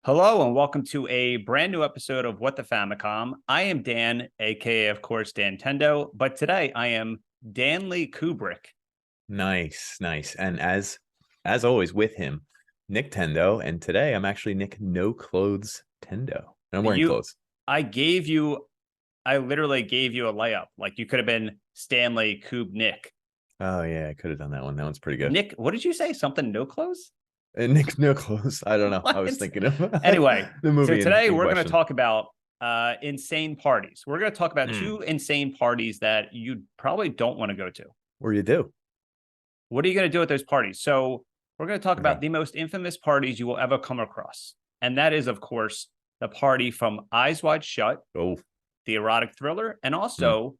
Hello and welcome to a brand new episode of What the Famicom. I am Dan, aka of course Dan Tendo, but today I am Danley Kubrick. Nice. And as always with him, Nick Tendo. And today I'm actually Nick No Clothes Tendo. And I'm wearing clothes. I literally gave you a layup. Like you could have been Stanley Kub Nick. Oh yeah, I could have done that one. That one's pretty good. Nick, what did you say? Something no clothes? And Nick No Clothes. I don't know. I was thinking of anyway. the movie. So today we're going to talk about insane parties. We're going to talk about two insane parties that you probably don't want to go to. Or you do. What are you going to do at those parties? So we're going to talk about the most infamous parties you will ever come across. And that is, of course, the party from Eyes Wide Shut, the erotic thriller, and also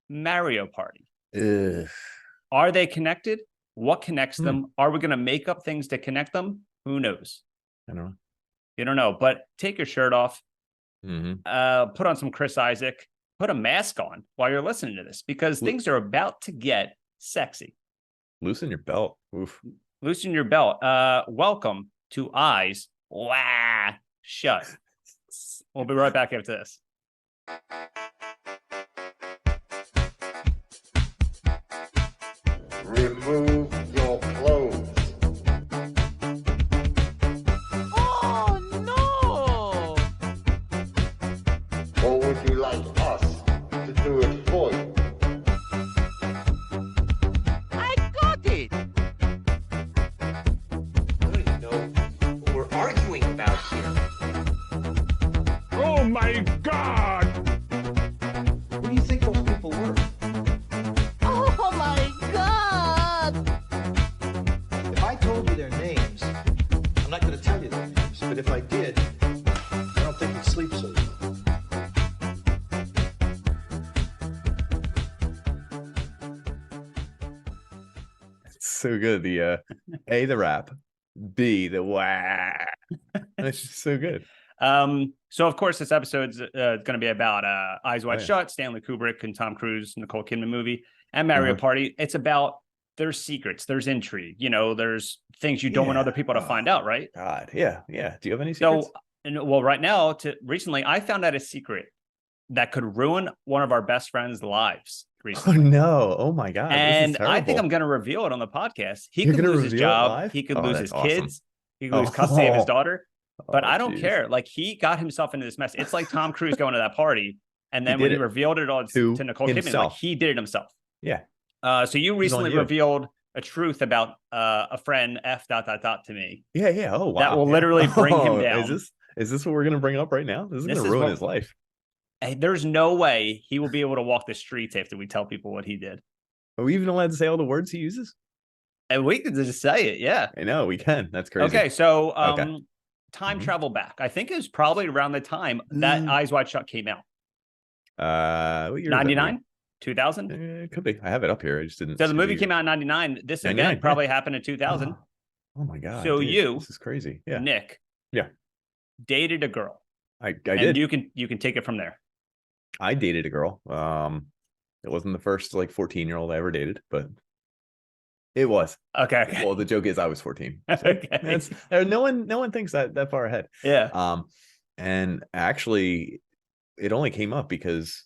Mario Party. Ugh. Are they connected? What connects them? Are we going to make up things to connect them? Who knows? I don't know. You don't know, but take your shirt off, Mm-hmm. put on some Chris Isaac, put a mask on while you're listening to this, because things are about to get sexy. Loosen your belt. Oof. Loosen your belt. Welcome to Eyes Wide Shut. We'll be right back after this. Remove your clothes. Oh no! Or would you like us to do it for you? I got it! I don't even know what we're arguing about here. Oh my God! What do you think those people were? Oh my god! If I told you their names, I'm not going to tell you their names, but if I did, I don't think you'd sleep so well. It's so good. The A, the rap, B, the wah. It's just so good. So of course this episode's going to be about Eyes Wide Shut, Stanley Kubrick and Tom Cruise, Nicole Kidman movie, and Mario Party. It's about there's secrets, there's intrigue, there's things you don't want other people to find out, right? God, yeah. Do you have any secrets? Well, right now, recently, I found out a secret that could ruin one of our best friends' lives Oh recently. no! Oh my God! And I think I'm going to reveal it on the podcast. He could lose his job. He could lose his kids. He could lose custody of his daughter. But I don't care. Like, he got himself into this mess. It's like Tom Cruise going to that party, and then when he revealed it all to Nicole Kidman, like, he did it himself. Yeah. So you recently revealed a truth about a friend to me. Yeah. Oh wow. That will literally bring him down. Is this what we're gonna bring up right now? This is gonna ruin his life. There's no way he will be able to walk the streets after we tell people what he did. Are we even allowed to say all the words he uses? And we can just say it. Yeah. I know we can. That's crazy. Okay. So time travel back. I think it was probably around the time that Eyes Wide Shut came out. What year? 99? 2000? It could be. I have it up here. I just didn't. So the movie came out in 99. This event probably happened in 2000. Oh my God. So dude, this is crazy. Yeah. Nick. Yeah. Dated a girl. I did. You can take it from there. I dated a girl. It wasn't the first 14-year-old I ever dated, but it was. Okay. Well, the joke is I was 14. So okay. No one thinks that far ahead. Yeah. And actually, it only came up because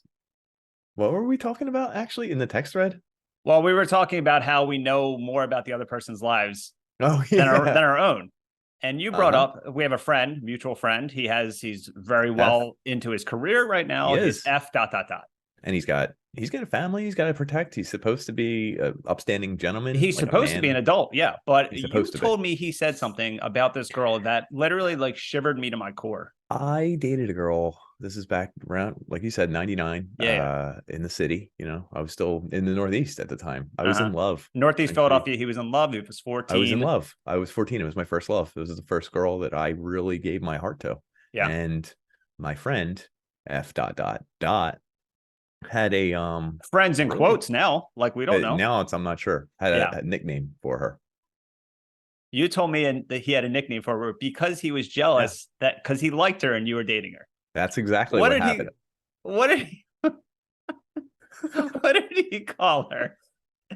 what were we talking about actually in the text thread? Well, we were talking about how we know more about the other person's lives than our own. And you brought up, we have a friend, mutual friend. He's very well into his career right now. He's F. And he's got a family he's got to protect. He's supposed to be an upstanding gentleman. He's supposed to be an adult, yeah. But you told me he said something about this girl that literally shivered me to my core. I dated a girl. This is back around, like you said, 99. In the city. I was still in the Northeast at the time. I was in love. Northeast Philadelphia. He was in love. He was 14. I was in love. I was 14. It was my first love. It was the first girl that I really gave my heart to. Yeah. And my friend F. had a friends in quotes now. Like, we don't know. Now I'm not sure. Had a nickname for her. You told me that he had a nickname for her because he was jealous because he liked her and you were dating her. That's exactly what happened. What did he call her?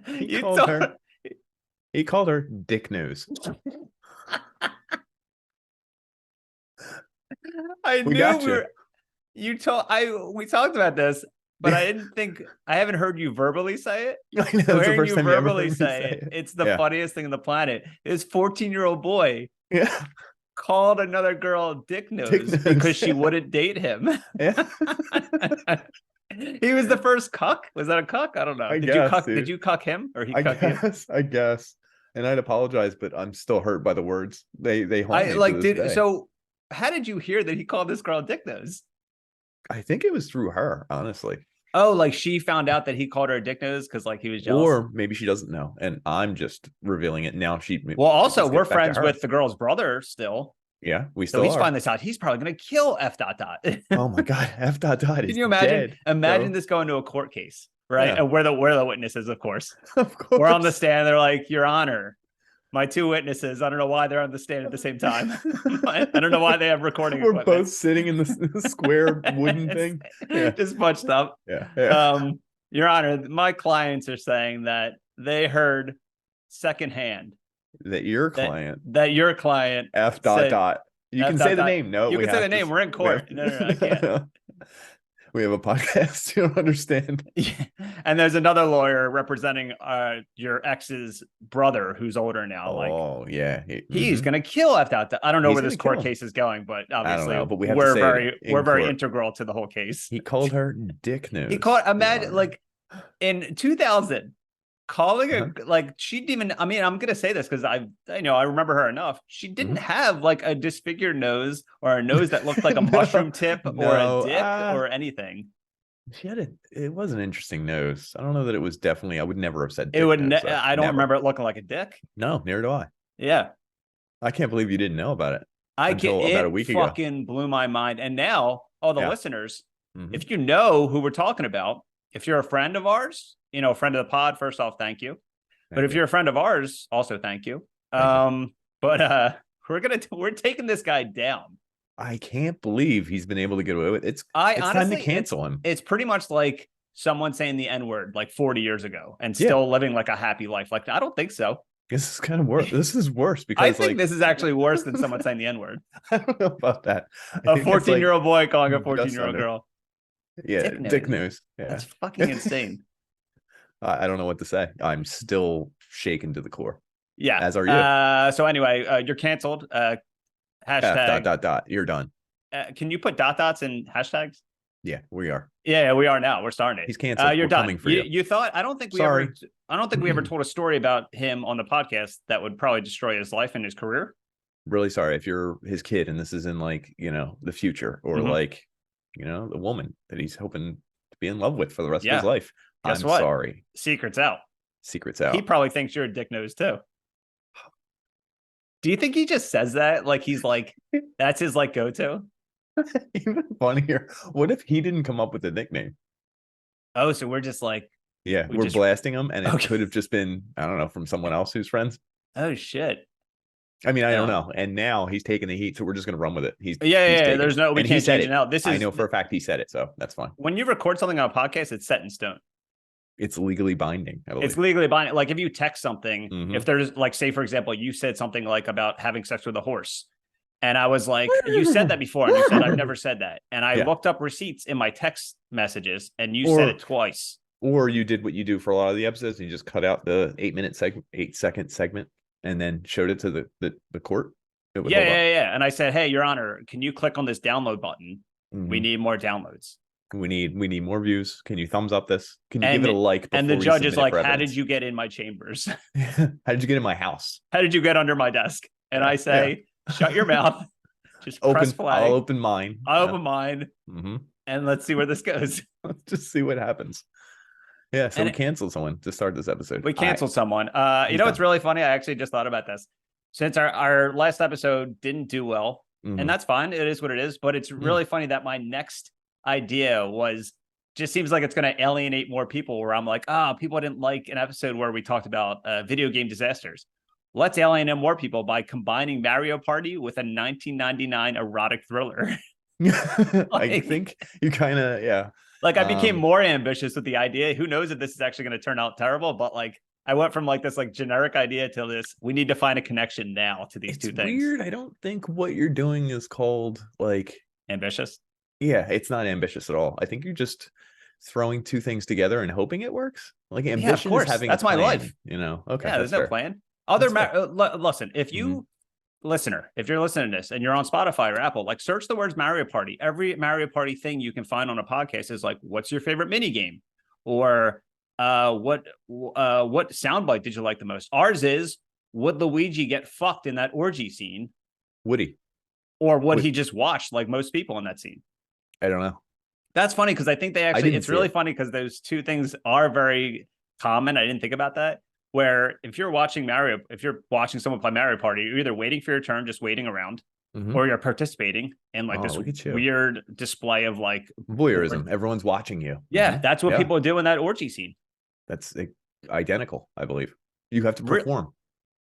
He called her Dick Nose. I We knew got we you. were. We talked about this, but I didn't think I haven't heard you verbally say it. I know, So it's the hearing first you time you ever verbally heard me say say it, it. it's the Yeah. funniest thing on the planet. This 14-year-old boy Yeah. called another girl dick nose Nose, because she yeah. wouldn't date him. Yeah. He was the first cuck. Was that a cuck? I don't know. I Did guess, you cuck? dude. Did you cuck him or he I cuck you? guess. And I'd apologize, but I'm still hurt by the words. They haunt me to this day. So how did you hear that he called this girl dick nose? I think it was through her, honestly. Oh, like she found out that he called her a dick nose because like he was jealous. Or maybe she doesn't know, and I'm just revealing it now. Well, also just we're gets back to friends her. with the girl's brother still. Yeah, we So still he's are. finding this out. He's probably gonna kill F. Oh my god, F. Can is you imagine? dead, Imagine bro. this going to a court case, right? Yeah. And we're the witnesses, of course. Of course. We're on the stand. They're like, Your Honor, my two witnesses. I don't know why they're on the stand at the same time. I don't know why they have recording We're equipment. both sitting in the square wooden thing. Yeah. Just bunched up. Yeah. Your Honor, my clients are saying that they heard secondhand That your client. that your client F. said- You F. can say the dot. name. No, You we can say have the to- name. We're in court. No, I can't. We have a podcast. You don't understand. Yeah. And there's another lawyer representing your ex's brother who's older now. Oh, yeah. He's gonna kill F. I don't know He's where this gonna court kill him. case is going, but obviously know, but we have to we're say very it we're in very court. integral to the whole case. He called her dick nose. He called Your imagine Honor. like in 2000 calling Uh-huh. a like she didn't even I mean I'm gonna say this because I remember her enough. She didn't Mm-hmm. have like a disfigured nose or a nose that looked like a No, mushroom tip or no, a dick or anything. She had it was an interesting nose. I don't know that it was definitely. I would never have said It dick would nose, though. I don't Never. remember it looking like a dick. No, neither do I. Yeah. I can't believe you didn't know about it. I Until get about it a week ago. fucking blew my mind. And now all the Yeah. listeners, Mhm. if you know who we're talking about, if you're a friend of ours, a friend of the pod, first off, thank you. But if you're a friend of ours, also thank you. But we're taking this guy down. I can't believe he's been able to get away with it. It's Honestly, time to cancel him. It's pretty much like someone saying the N-word like 40 years ago and still living like a happy life. Like, I don't think so. This is kind of worse. This is worse because I think this is actually worse than someone saying the N-word. I don't know about that. A 14-year-old boy calling a just 14-year-old under. girl. Yeah, dick news. Yeah. That's fucking insane. I don't know what to say. I'm still shaken to the core. Yeah. As are you. So anyway, you're canceled. Hashtag. F. You're done. Can you put dots in hashtags? Yeah, we are. Yeah, we are now. We're starting it. He's canceled. You're We're done. coming for you. You thought? I don't think we Sorry. ever. I don't think we ever told a story about him on the podcast that would probably destroy his life and his career. Really sorry if you're his kid and this is in like the future or like the woman that he's hoping to be in love with for the rest of his life. Guess I'm what? sorry. Secret's out. Secret's out. He probably thinks you're a dick nose too. Do you think he just says that? Like he's like, that's his like go-to? Even funnier. What if he didn't come up with the nickname? Oh, so we're just like, Yeah, we're blasting him, and it could have just been, I don't know, from someone else who's friends. Oh shit. I mean, I don't know. And now he's taking the heat, so we're just gonna run with it. He's yeah. There's no, we can't change it now. I know for a fact he said it, so that's fine. When you record something on a podcast, it's set in stone. It's legally binding. I believe. It's legally binding. Like if you text something, if there's like, say for example, you said something like about having sex with a horse, and I was like, you said that before, and you said I've never said that, and I looked up receipts in my text messages, and you said it twice. Or you did what you do for a lot of the episodes, and you just cut out the 8-second segment, and then showed it to the court. It would hold up. Yeah. And I said, hey, Your Honor, can you click on this download button? We need more downloads. We need more views. Can you thumbs up this? Can you give it a like? And the judge is like, how did you get in my chambers? How did you get in my house? How did you get under my desk? And I say, shut your mouth. Just press flag. I'll open mine. I'll open mine. And let's see where this goes. Let's just see what happens. Yeah, so we canceled someone to start this episode. We canceled someone. What's really funny? I actually just thought about this. Since our last episode didn't do well, and that's fine. It is what it is. But it's really funny that my next idea just seems like it's going to alienate more people, where I'm like, people didn't like an episode where we talked about video game disasters. Let's alienate more people by combining Mario Party with a 1999 erotic thriller. I think you kind of, Like I became more ambitious with the idea. Who knows if this is actually going to turn out terrible, but like I went from like this like generic idea to this, we need to find a connection now to these two things. Weird. I don't think what you're doing is called like Ambitious. Yeah, it's not ambitious at all. I think you're just throwing two things together and hoping it works. Like ambition is having that's a plan, my life. you know. Okay, Yeah, there's no fair. plan. Listen, if you listener, if you're listening to this and you're on Spotify or Apple, like search the words Mario Party. Every Mario Party thing you can find on a podcast is like, what's your favorite mini game? Or what soundbite did you like the most? Ours is, would Luigi get fucked in that orgy scene? Would he? Or would he just watch like most people in that scene? I don't know. That's funny because I think they actually, it's really funny because those two things are very common. I didn't think about that. Where if you're watching someone play Mario Party, you're either waiting for your turn, just waiting around, or you're participating in like this weird display of like voyeurism. Everyone's watching you. Yeah, that's what people do in that orgy scene. That's identical, I believe. You have to perform.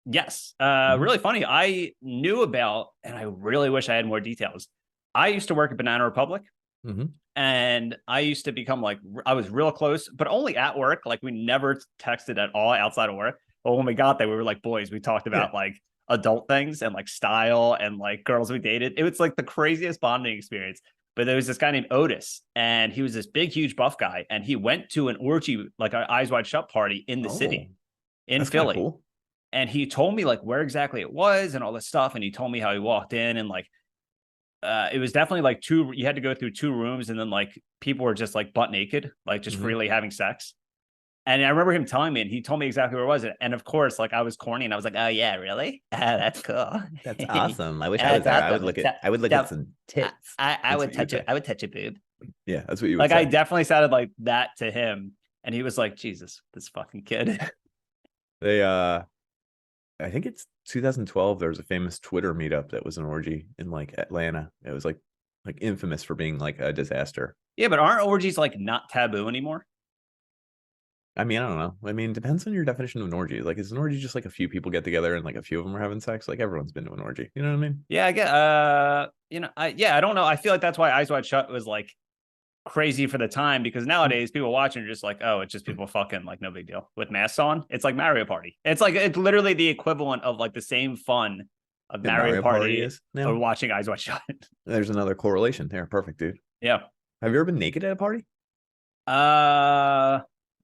Yes. Really funny. I knew about, and I really wish I had more details. I used to work at Banana Republic. And I used to become like, I was real close, but only at work. Like we never texted at all outside of work. But when we got there, we were like boys. We talked about like adult things and like style and like girls we dated. It was like the craziest bonding experience. But there was this guy named Otis, and he was this big, huge buff guy. And he went to an orgy, like an Eyes Wide Shut party in the city, in Philly. Cool. And he told me like where exactly it was and all this stuff. And he told me how he walked in and like, it was definitely like you had to go through 2 rooms, and then like people were just like butt naked, like just freely having sex. And I remember him telling me, and he told me exactly where it was. And of course, like I was corny and I was like, oh yeah, really? That's cool. That's awesome. I wish I was there. I would look at some tits. I would touch it. I would touch a boob. Yeah, that's what you would like say. I definitely sounded like that to him. And he was like, Jesus, this fucking kid. I think it's 2012. There was a famous Twitter meetup that was an orgy in like Atlanta. It was like infamous for being like a disaster. Yeah, but aren't orgies like not taboo anymore? I mean, I don't know. I mean, it depends on your definition of an orgy. Like, is an orgy just like a few people get together and like a few of them are having sex? Like everyone's been to an orgy. You know what I mean? Yeah, I get. I don't know. I feel like that's why Eyes Wide Shut was like crazy for the time, because nowadays people watching are just like, oh, it's just people fucking, like no big deal with masks on. It's like Mario Party. It's literally the equivalent of like the same fun of Mario Party is or watching Eyes Wide Shut. There's another correlation there. Perfect, dude. Yeah. Have you ever been naked at a party?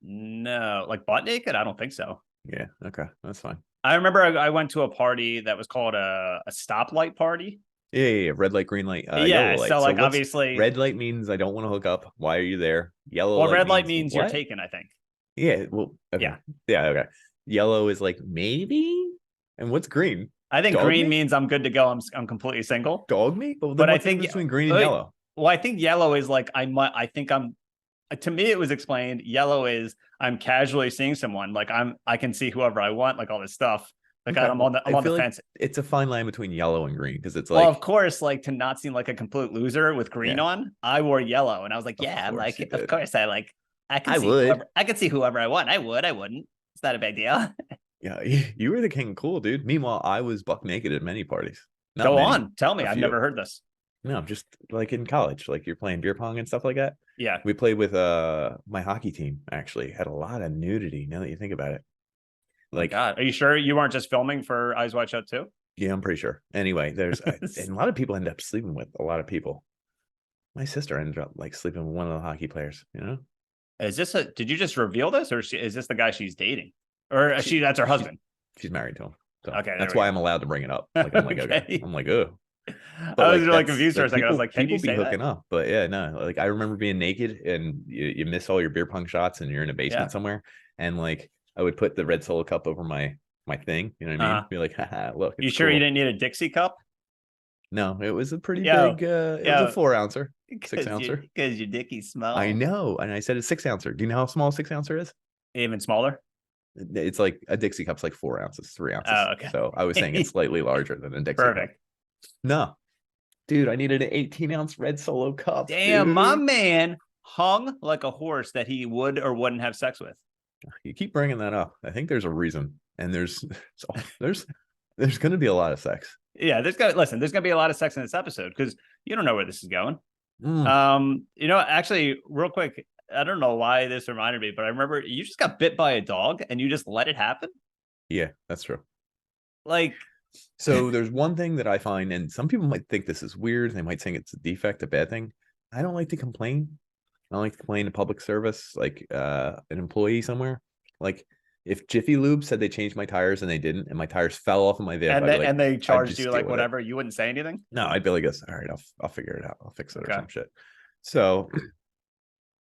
No, like butt naked. I don't think so. Yeah. Okay, that's fine. I remember I went to a party that was called a stoplight party. Yeah. Red light, green light, yeah. Light. So like obviously red light means I don't want to hook up. Why are you there? Yellow. Well, red light means you're taken, I think. Yeah. Well. Okay. Yeah. Okay. Yellow is like maybe. And what's green? I think green means I'm good to go. I'm completely single. Dog me. But I think between green and yellow. Well, I think yellow is like to me it was explained. Yellow is I'm casually seeing someone. Like I can see whoever I want. Like all this stuff. Like okay. I'm on the fence. It's a fine line between yellow and green, because it's like, well, of course, like to not seem like a complete loser with green on, I wore yellow, and I was like, yeah, like of course I can see whoever I want. I wouldn't. It's not a big deal. Yeah, you were the king of cool, dude. Meanwhile, I was buck naked at many parties. Go on, tell me. I've never heard this. No, just like in college, like you're playing beer pong and stuff like that. Yeah, we played with my hockey team. Actually, had a lot of nudity. Now that you think about it. Like, God, are you sure you weren't just filming for Eyes Wide Shut too? Yeah, I'm pretty sure. Anyway, there's and a lot of people end up sleeping with a lot of people. My sister ended up like sleeping with one of the hockey players. You know, did you just reveal this, or is this the guy she's dating, or that's her husband? She's married to him. So okay, that's why I'm allowed to bring it up. Like, I'm like, okay. I'm like, oh. I was really confused for a second. I was like, can you be hooking up? But yeah, no. Like I remember being naked and you miss all your beer pong shots and you're in a basement somewhere, and like I would put the red Solo cup over my thing. You know what I mean? Be like, haha, look. You sure you didn't need a Dixie cup? No, it was a pretty big. It was a 4-ouncer, 6-ouncer. Because your dickie's small. I know, and I said it's 6-ouncer. Do you know how small a 6-ouncer is? Even smaller. It's like a Dixie cup's like 4 ounces, 3 ounces. Oh, okay. So I was saying it's slightly larger than a Dixie Perfect. cup. No, dude, I needed an 18-ounce red Solo cup. Damn, my man hung like a horse that he would or wouldn't have sex with. You keep bringing that up. I think there's a reason, and there's going to be a lot of sex. Yeah, there's going to be a lot of sex in this episode because you don't know where this is going. Actually, real quick, I don't know why this reminded me, but I remember you just got bit by a dog and you just let it happen. Yeah, that's true. Like, So there's one thing that I find, and some people might think this is weird. They might think it's a defect, a bad thing. I don't like to complain. I don't like to complain to public service, like an employee somewhere. Like if Jiffy Lube said they changed my tires and they didn't, and my tires fell off of my vehicle, and they charged you like whatever, you wouldn't say anything. No, I'd be like, all right, I'll figure it out. I'll fix it or some shit. So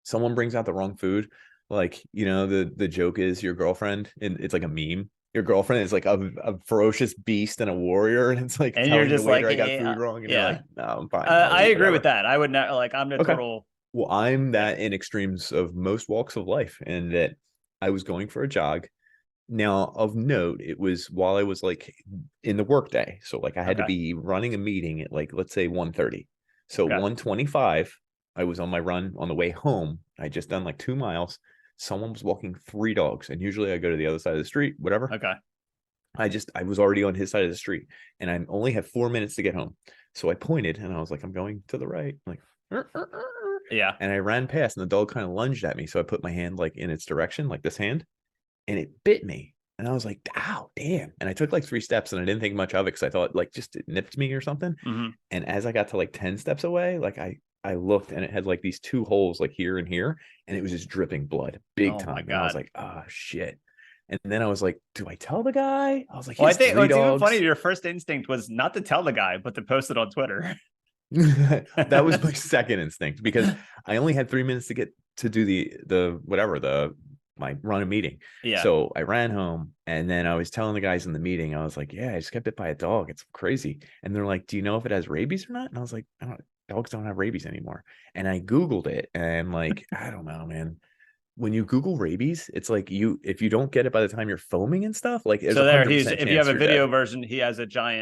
someone brings out the wrong food. Like, the joke is your girlfriend, and it's like a meme. Your girlfriend is like a ferocious beast and a warrior, and it's like, and you're just like, I got food wrong, and you're like, no, I'm fine. I agree with that. I would not like. I'm the total. Well, I'm that in extremes of most walks of life, and that I was going for a jog. Now, of note, it was while I was like in the workday, so like I had to be running a meeting at like, let's say 1:30. So 1:25, I was on my run on the way home. I just done like 2 miles. Someone was walking 3 dogs, and usually I go to the other side of the street, whatever. Okay. I was already on his side of the street, and I only had 4 minutes to get home. So I pointed, and I was like, I'm going to the right. I'm like, yeah. And I ran past, and the dog kind of lunged at me. So I put my hand like in its direction, like this hand, and it bit me. And I was like, ow, damn. And I took like 3 steps, and I didn't think much of it because I thought like just it nipped me or something. Mm-hmm. And as I got to like 10 steps away, like I looked, and it had like these 2 holes like here and here, and it was just dripping blood big time. And I was like, oh shit. And then I was like, do I tell the guy? I was like, I think it's even funny. Your first instinct was not to tell the guy, but to post it on Twitter. That was my second instinct, because I only had 3 minutes to get to do my run a meeting. Yeah. So I ran home, and then I was telling the guys in the meeting, I was like, yeah, I just got bit by a dog. It's crazy. And they're like, do you know if it has rabies or not? And I was like, dogs don't have rabies anymore. And I Googled it, and like, I don't know, man. When you Google rabies, it's like if you don't get it by the time you're foaming and stuff, like so there if you have a video version, he has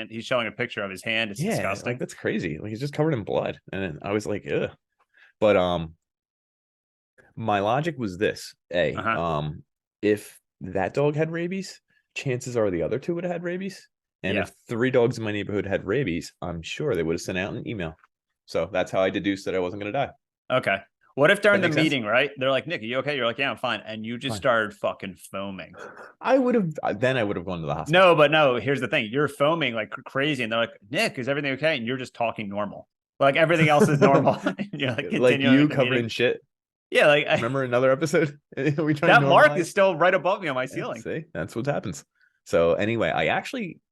he's showing a picture of his hand. It's disgusting. Like, that's crazy. Like, he's just covered in blood. And I was like, ugh. But my logic was this: if that dog had rabies, chances are the other 2 would have had rabies. And if 3 dogs in my neighborhood had rabies, I'm sure they would have sent out an email. So that's how I deduced that I wasn't going to die. Okay. What if during the meeting, right? They're like, Nick, are you okay? You're like, yeah, I'm fine. And you just started fucking foaming. I would have gone to the hospital. No, but no, here's the thing. You're foaming like crazy. And they're like, Nick, is everything okay? And you're just talking normal. Like everything else is normal. You're like you covered in shit. Yeah. Like remember another episode? That mark is still right above me on my ceiling. See, that's what happens. So anyway,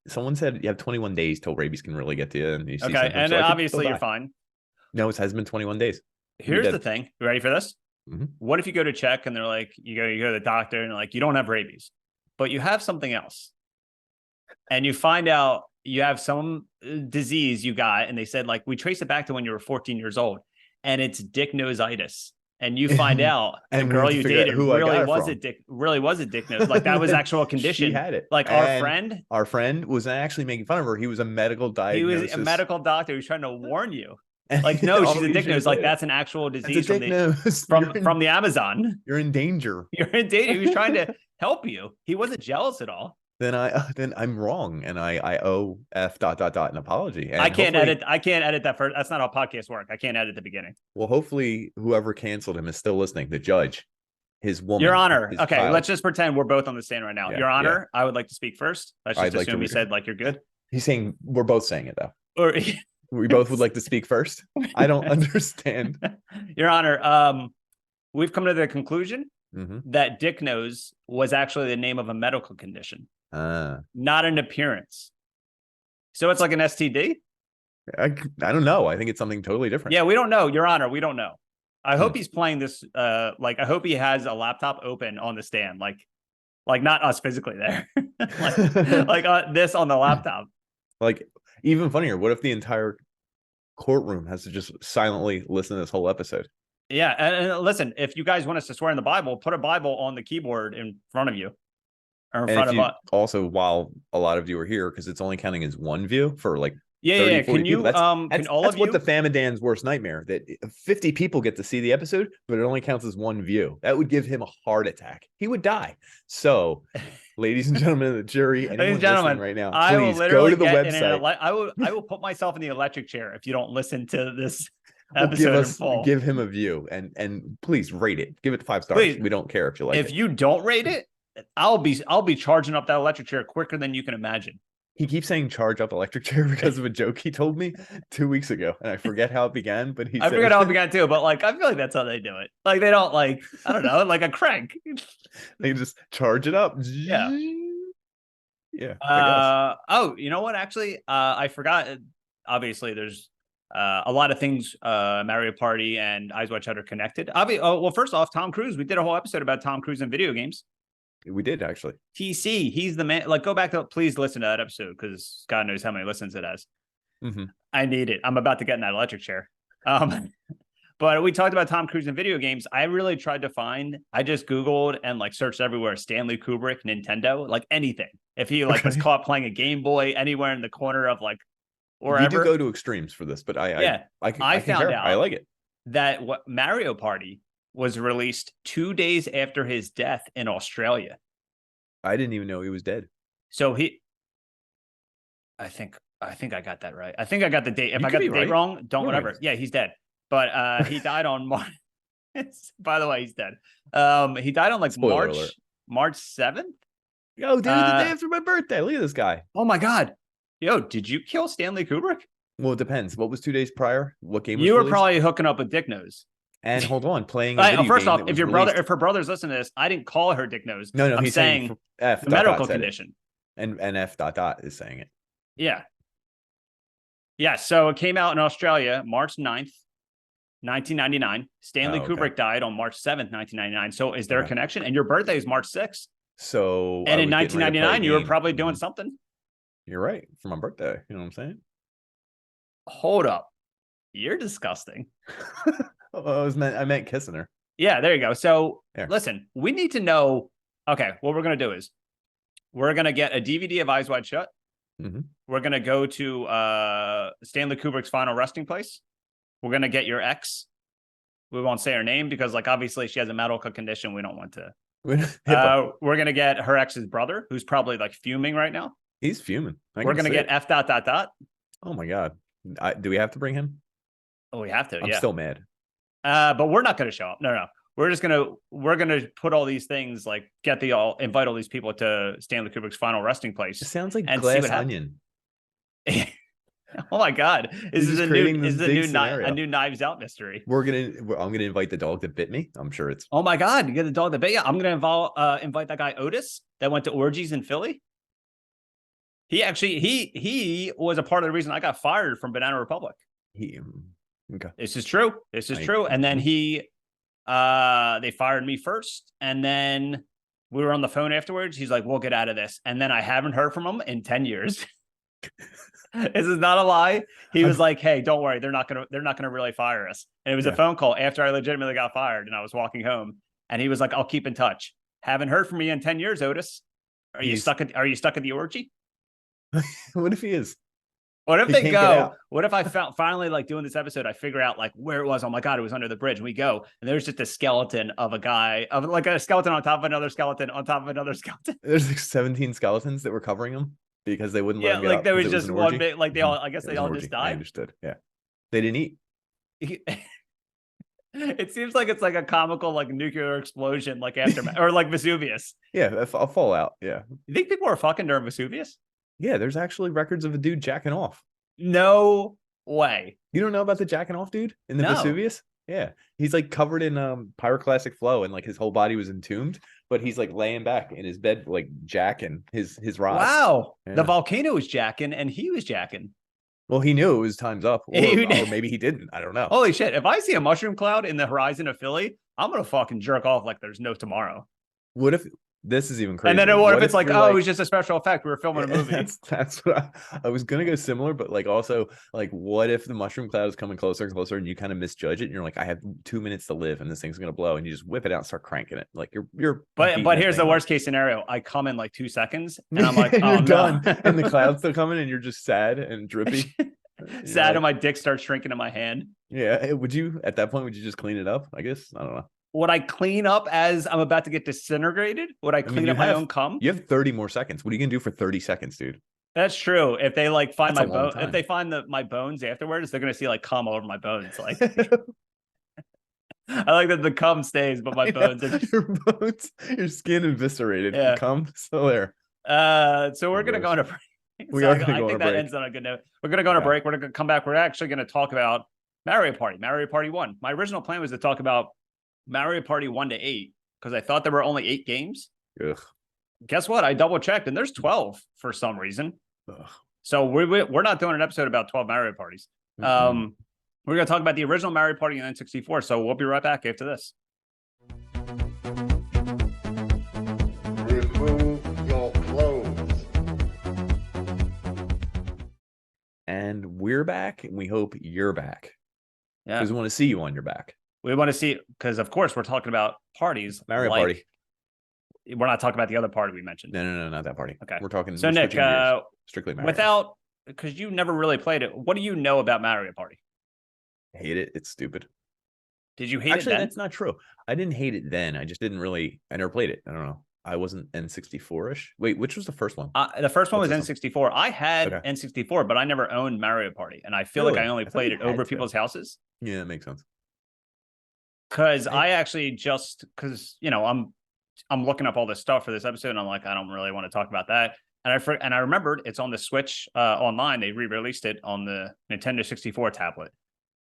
someone said you have 21 days till rabies can really get to you. And you see and so obviously you're fine. No, it has been 21 days. Here's the thing. You ready for this? Mm-hmm. What if you go to check and they're like, you go to the doctor and they're like, you don't have rabies, but you have something else. And you find out you have some disease you got. And they said, like, we trace it back to when you were 14 years old, and it's dicknositis. And you find out the girl you dated really was a dick nose. Like that was actual condition. She had it. Like our friend was actually making fun of her. He was a medical diagnosis. He was a medical doctor who was trying to warn you. Like, no, she's a dick nose. Like, that's an actual disease from the Amazon. You're in danger. You're in danger. He was trying to help you. He wasn't jealous at all. Then I'm wrong, and I owe F ... an apology. And I can't edit that first. That's not how podcasts work. I can't edit the beginning. Well, hopefully, whoever canceled him is still listening. The judge, his woman, Your Honor. Okay, child. Let's just pretend we're both on the stand right now. Your Honor, I would like to speak first. Let's just assume he said like you're good. He's saying we're both saying it though. Or we both would like to speak first. I don't understand. Your Honor, we've come to the conclusion that dick nose was actually the name of a medical condition, not an appearance. So it's like an STD? I don't know. I think it's something totally different. Yeah, we don't know. Your Honor, we don't know. I hope he's playing this. I hope he has a laptop open on the stand, like not us physically there, like this on the laptop. Like, even funnier, what if the entire courtroom has to just silently listen to this whole episode? Yeah, and listen, if you guys want us to swear in the Bible, put a Bible on the keyboard in front of you, or in front of us. Also, while a lot of you are here, because it's only counting as one view for like 30, can you that's what the Famadan's worst nightmare, that 50 people get to see the episode, but it only counts as one view. That would give him a heart attack. He would die. So, ladies and gentlemen of the jury, anyone listening right now, please go to the website. I will put myself in the electric chair if you don't listen to this episode in full. Give him a view, and please rate it. Give it 5 stars. Please. We don't care if you like it. If you don't rate it, I'll be charging up that electric chair quicker than you can imagine. He keeps saying charge up electric chair because of a joke he told me 2 weeks ago. And I forget how it began, but I forget how it began too, but like I feel like that's how they do it. Like they don't like, I don't know, like a crank. They just charge it up. Yeah. Yeah. I guess. Oh, you know what? Actually, I forgot. Obviously, there's a lot of things Mario Party and Eyes Wide Shut are connected. Well, first off, Tom Cruise. We did a whole episode about Tom Cruise and video games. We did actually. TC, he's the man. Like, go back to please listen to that episode because God knows how many listens it has. I need it. I'm about to get in that electric chair. But we talked about Tom Cruise and video games. I really tried to find. I just Googled and like searched everywhere. Stanley Kubrick, Nintendo, like anything. If he like was caught playing a Game Boy anywhere in the corner of like wherever. You do go to extremes for this, but I found out. I like it. That what Mario Party was released 2 days after his death in Australia. I didn't even know he was dead. So I think I got that right. I think I got the date. If I got the date wrong, don't whatever. Right. Yeah, he's dead. But he died on March. By the way, he's dead. He died on like March 7th. Yo, dude, the day after my birthday. Look at this guy. Oh my God. Yo, did you kill Stanley Kubrick? Well, it depends. What was 2 days prior? What game was you were released? Probably hooking up with Dick Nose. And hold on, playing. First off, if her brother's listening to this, I didn't call her Dick Nose. No, I'm he's saying F. The medical condition. And F. is saying it. Yeah. Yeah. So it came out in Australia, March 9th, 1999. Stanley Kubrick died on March 7th, 1999. So is there a connection? And your birthday is March 6th. So and in 1999, you were probably doing something. You're right. For my birthday. You know what I'm saying? Hold up. You're disgusting. I meant kissing her. Yeah, there you go. So listen, we need to know. Okay, what we're going to do is we're going to get a DVD of Eyes Wide Shut. We're going to go to Stanley Kubrick's final resting place. We're going to get your ex. We won't say her name because like obviously she has a medical condition. We don't want to. We're going to get her ex's brother, who's probably like fuming right now. He's fuming. We're going to get F. Oh my God. Do we have to bring him? Oh, we have to. I'm still mad. But we're not going to show up. No. We're going to put all these things like invite all these people to Stanley Kubrick's final resting place. It sounds like Glass Onion. Oh my God. This is a new Knives Out mystery. I'm gonna invite the dog that bit me. I'm sure it's oh my God, you get the dog that bit you. I'm gonna invite that guy Otis that went to orgies in Philly. He actually he was a part of the reason I got fired from Banana Republic. Okay. This is true. And then they fired me first, and then we were on the phone afterwards. He's like, "We'll get out of this," and then I haven't heard from him in 10 years. This is not a lie. He was like, "Hey, don't worry. They're not gonna really fire us." And it was a phone call after I legitimately got fired, and I was walking home, and he was like, "I'll keep in touch." Haven't heard from you in 10 years, Otis. Are you stuck at the orgy? What if he is? What if they go? What if I finally like doing this episode? I figure out like where it was. Oh my God, it was under the bridge. And we go, and there's just a skeleton of a guy, of like a skeleton on top of another skeleton on top of another skeleton. There's like 17 skeletons that were covering him because they wouldn't let him get like up there was just one bit. Like they all, I guess they all just died. I understood. Yeah, they didn't eat. It seems like it's like a comical like nuclear explosion, like aftermath or like Vesuvius. Yeah, a fallout. Yeah. You think people were fucking during Vesuvius? Yeah, there's actually records of a dude jacking off. No way. You don't know about the jacking off dude in the Vesuvius? Yeah. He's like covered in pyroclastic flow and like his whole body was entombed, but he's like laying back in his bed, like jacking his rod. Wow. Yeah. The volcano was jacking and he was jacking. Well, he knew it was time's up, or maybe he didn't. I don't know. Holy shit. If I see a mushroom cloud in the horizon of Philly, I'm going to fucking jerk off like there's no tomorrow. What if this is even crazy? And then what if it's like, oh, it was just a special effect. We were filming a movie. That's what I was going to go similar, but like also like, what if the mushroom cloud is coming closer and closer and you kind of misjudge it? And you're like, I have 2 minutes to live and this thing's going to blow. And you just whip it out and start cranking it. Like but here's the worst case scenario. I come in like 2 seconds and I'm like, oh, you're done. And the cloud's still coming and you're just sad and drippy. Sad and my dick starts shrinking in my hand. Yeah. Would you, at that point, would you just clean it up? I guess. I don't know. Would I clean up as I'm about to get disintegrated? Would I clean up my own cum? You have 30 more seconds. What are you going to do for 30 seconds, dude? That's true. If they like find my bone, if they find my bones afterwards, they're going to see like cum all over my bones. Like, I like that the cum stays, but my bones are just... your skin eviscerated. Yeah. Cum still there. So we're going to go on a break. So I think that ends on a good note. We're going to go on a break. We're going to come back. We're actually going to talk about Mario Party 1. My original plan was to talk about Mario Party 1 to 8 because I thought there were only 8 games. Ugh. Guess what? I double checked and there's 12 for some reason. Ugh. So we're not doing an episode about 12 Mario Parties. Mm-hmm. We're going to talk about the original Mario Party in N64. So we'll be right back after this. Remove your clothes. And we're back, and we hope you're back. Yeah. Because we want to see you on your back. We want to see, because of course we're talking about parties. Mario Party. We're not talking about the other party we mentioned. No, not that party. Okay. We're talking. So Nick, strictly Mario. Because you never really played it, what do you know about Mario Party? Hate it. It's stupid. Did you hate it then? Actually, that's not true. I didn't hate it then. I just didn't really. I never played it. I don't know. I wasn't N64-ish. Wait, which was the first one? The first one was N64. I had N64, but I never owned Mario Party, and I feel like I only played it over people's houses. Yeah, that makes sense. Because I actually because I'm looking up all this stuff for this episode, and I'm like, I don't really want to talk about that. And I remembered it's on the Switch online. They re-released it on the Nintendo 64 tablet.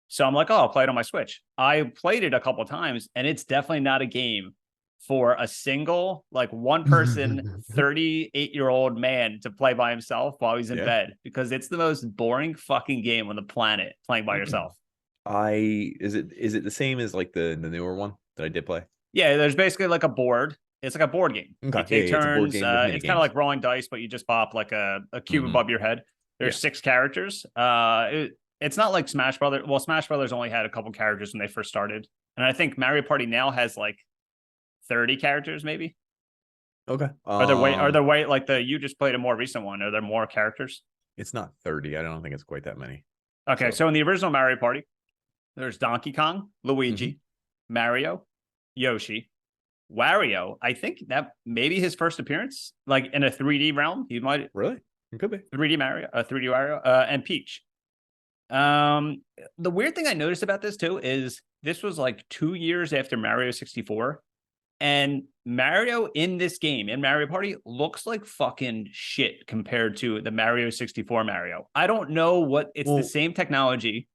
So I'm like, oh, I'll play it on my Switch. I played it a couple of times, and it's definitely not a game for a single, like one person, 38-year-old man to play by himself while he's in bed, because it's the most boring fucking game on the planet playing by yourself. Is it the same as like the newer one that I did play? Yeah, there's basically like a board. It's like a board game. Okay. You take turns. It's kind of like rolling dice, but you just pop like a cube above your head. There's 6 characters. It's not like Smash Brothers. Well, Smash Brothers only had a couple characters when they first started. And I think Mario Party now has like 30 characters, maybe. Okay. Are there way like you just played a more recent one? Are there more characters? It's not 30. I don't think it's quite that many. Okay, so in the original Mario Party, there's Donkey Kong, Luigi, Mario, Yoshi, Wario. I think that maybe his first appearance, like in a 3D realm. He might really. It could be 3D Mario, 3D Wario, and Peach. The weird thing I noticed about this too is this was like 2 years after Mario 64, and Mario in this game in Mario Party looks like fucking shit compared to the Mario 64 Mario. I don't know what it's the same technology.